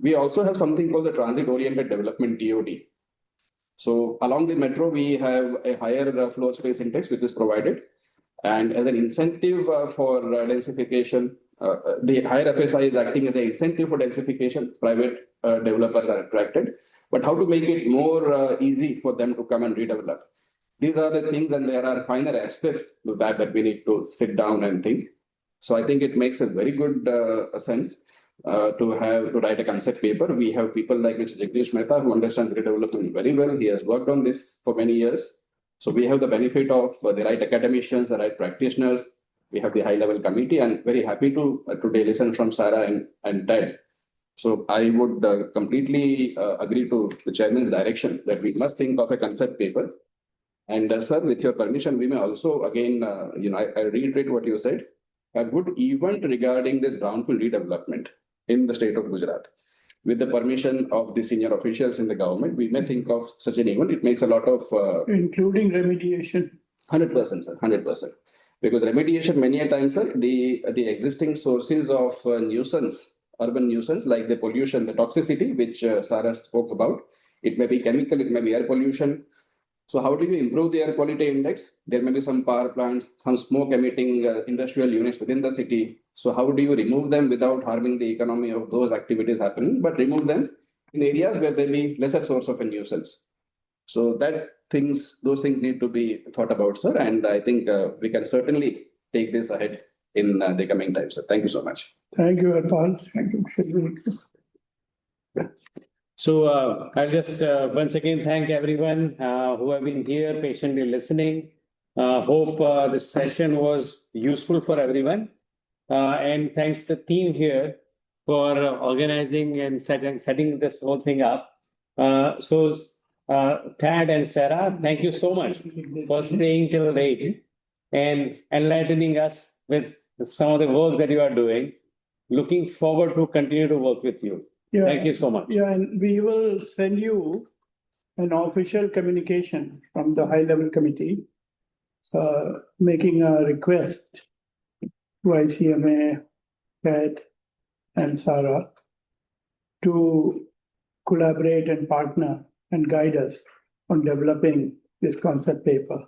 We also have something called the Transit-Oriented Development TOD. So along the metro, we have a higher floor space index, which is provided. And as an incentive for densification, the higher FSI is acting as an incentive for densification. Private developers are attracted. But how to make it more easy for them to come and redevelop? These are the things, and there are finer aspects to that we need to sit down and think. So I think it makes a very good sense to write a concept paper. We have people like Mr. Jagdish Mehta who understands redevelopment very well. He has worked on this for many years. So we have the benefit of the right academicians, the right practitioners. We have the high-level committee, and very happy to today listen from Sarah and Ted. So I would completely agree to the chairman's direction that we must think of a concept paper. And sir, with your permission, we may also again, I reiterate what you said, a good event regarding this brownfield redevelopment in the state of Gujarat. With the permission of the senior officials in the government, we may think of such an event. It makes a lot of including remediation. 100%, sir, 100%. Because remediation, many a times, sir, the existing sources of nuisance, urban nuisance, like the pollution, the toxicity, which Sarah spoke about, it may be chemical, it may be air pollution. So how do you improve the air quality index? There may be some power plants, some smoke emitting industrial units within the city. So how do you remove them without harming the economy of those activities happening, but remove them in areas where there be lesser source of a nuisance? So those things need to be thought about, sir. And I think we can certainly take this ahead in the coming times. So thank you so much. Thank you, Arpal. Thank you. So I'll just once again thank everyone who have been here patiently listening. Hope this session was useful for everyone. And thanks the team here for organizing and setting this whole thing up. So Tad and Sarah, thank you so much for staying till late and enlightening us with some of the work that you are doing. Looking forward to continue to work with you. Yeah, thank you so much. Yeah, and we will send you an official communication from the high-level committee making a request to ICMA, Pat, and Sarah to collaborate and partner and guide us on developing this concept paper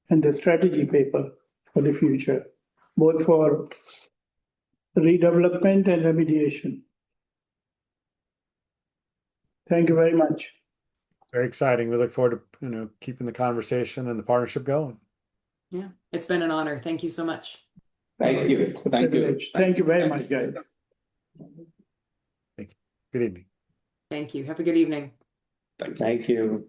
and the strategy paper for the future, both for redevelopment and remediation. Thank you very much. Very exciting. We look forward to keeping the conversation and the partnership going. Yeah, it's been an honor. Thank you so much. Thank you. Thank you. Thank you very much, guys. Thank you. Good evening. Thank you. Have a good evening. Thank you. Thank you.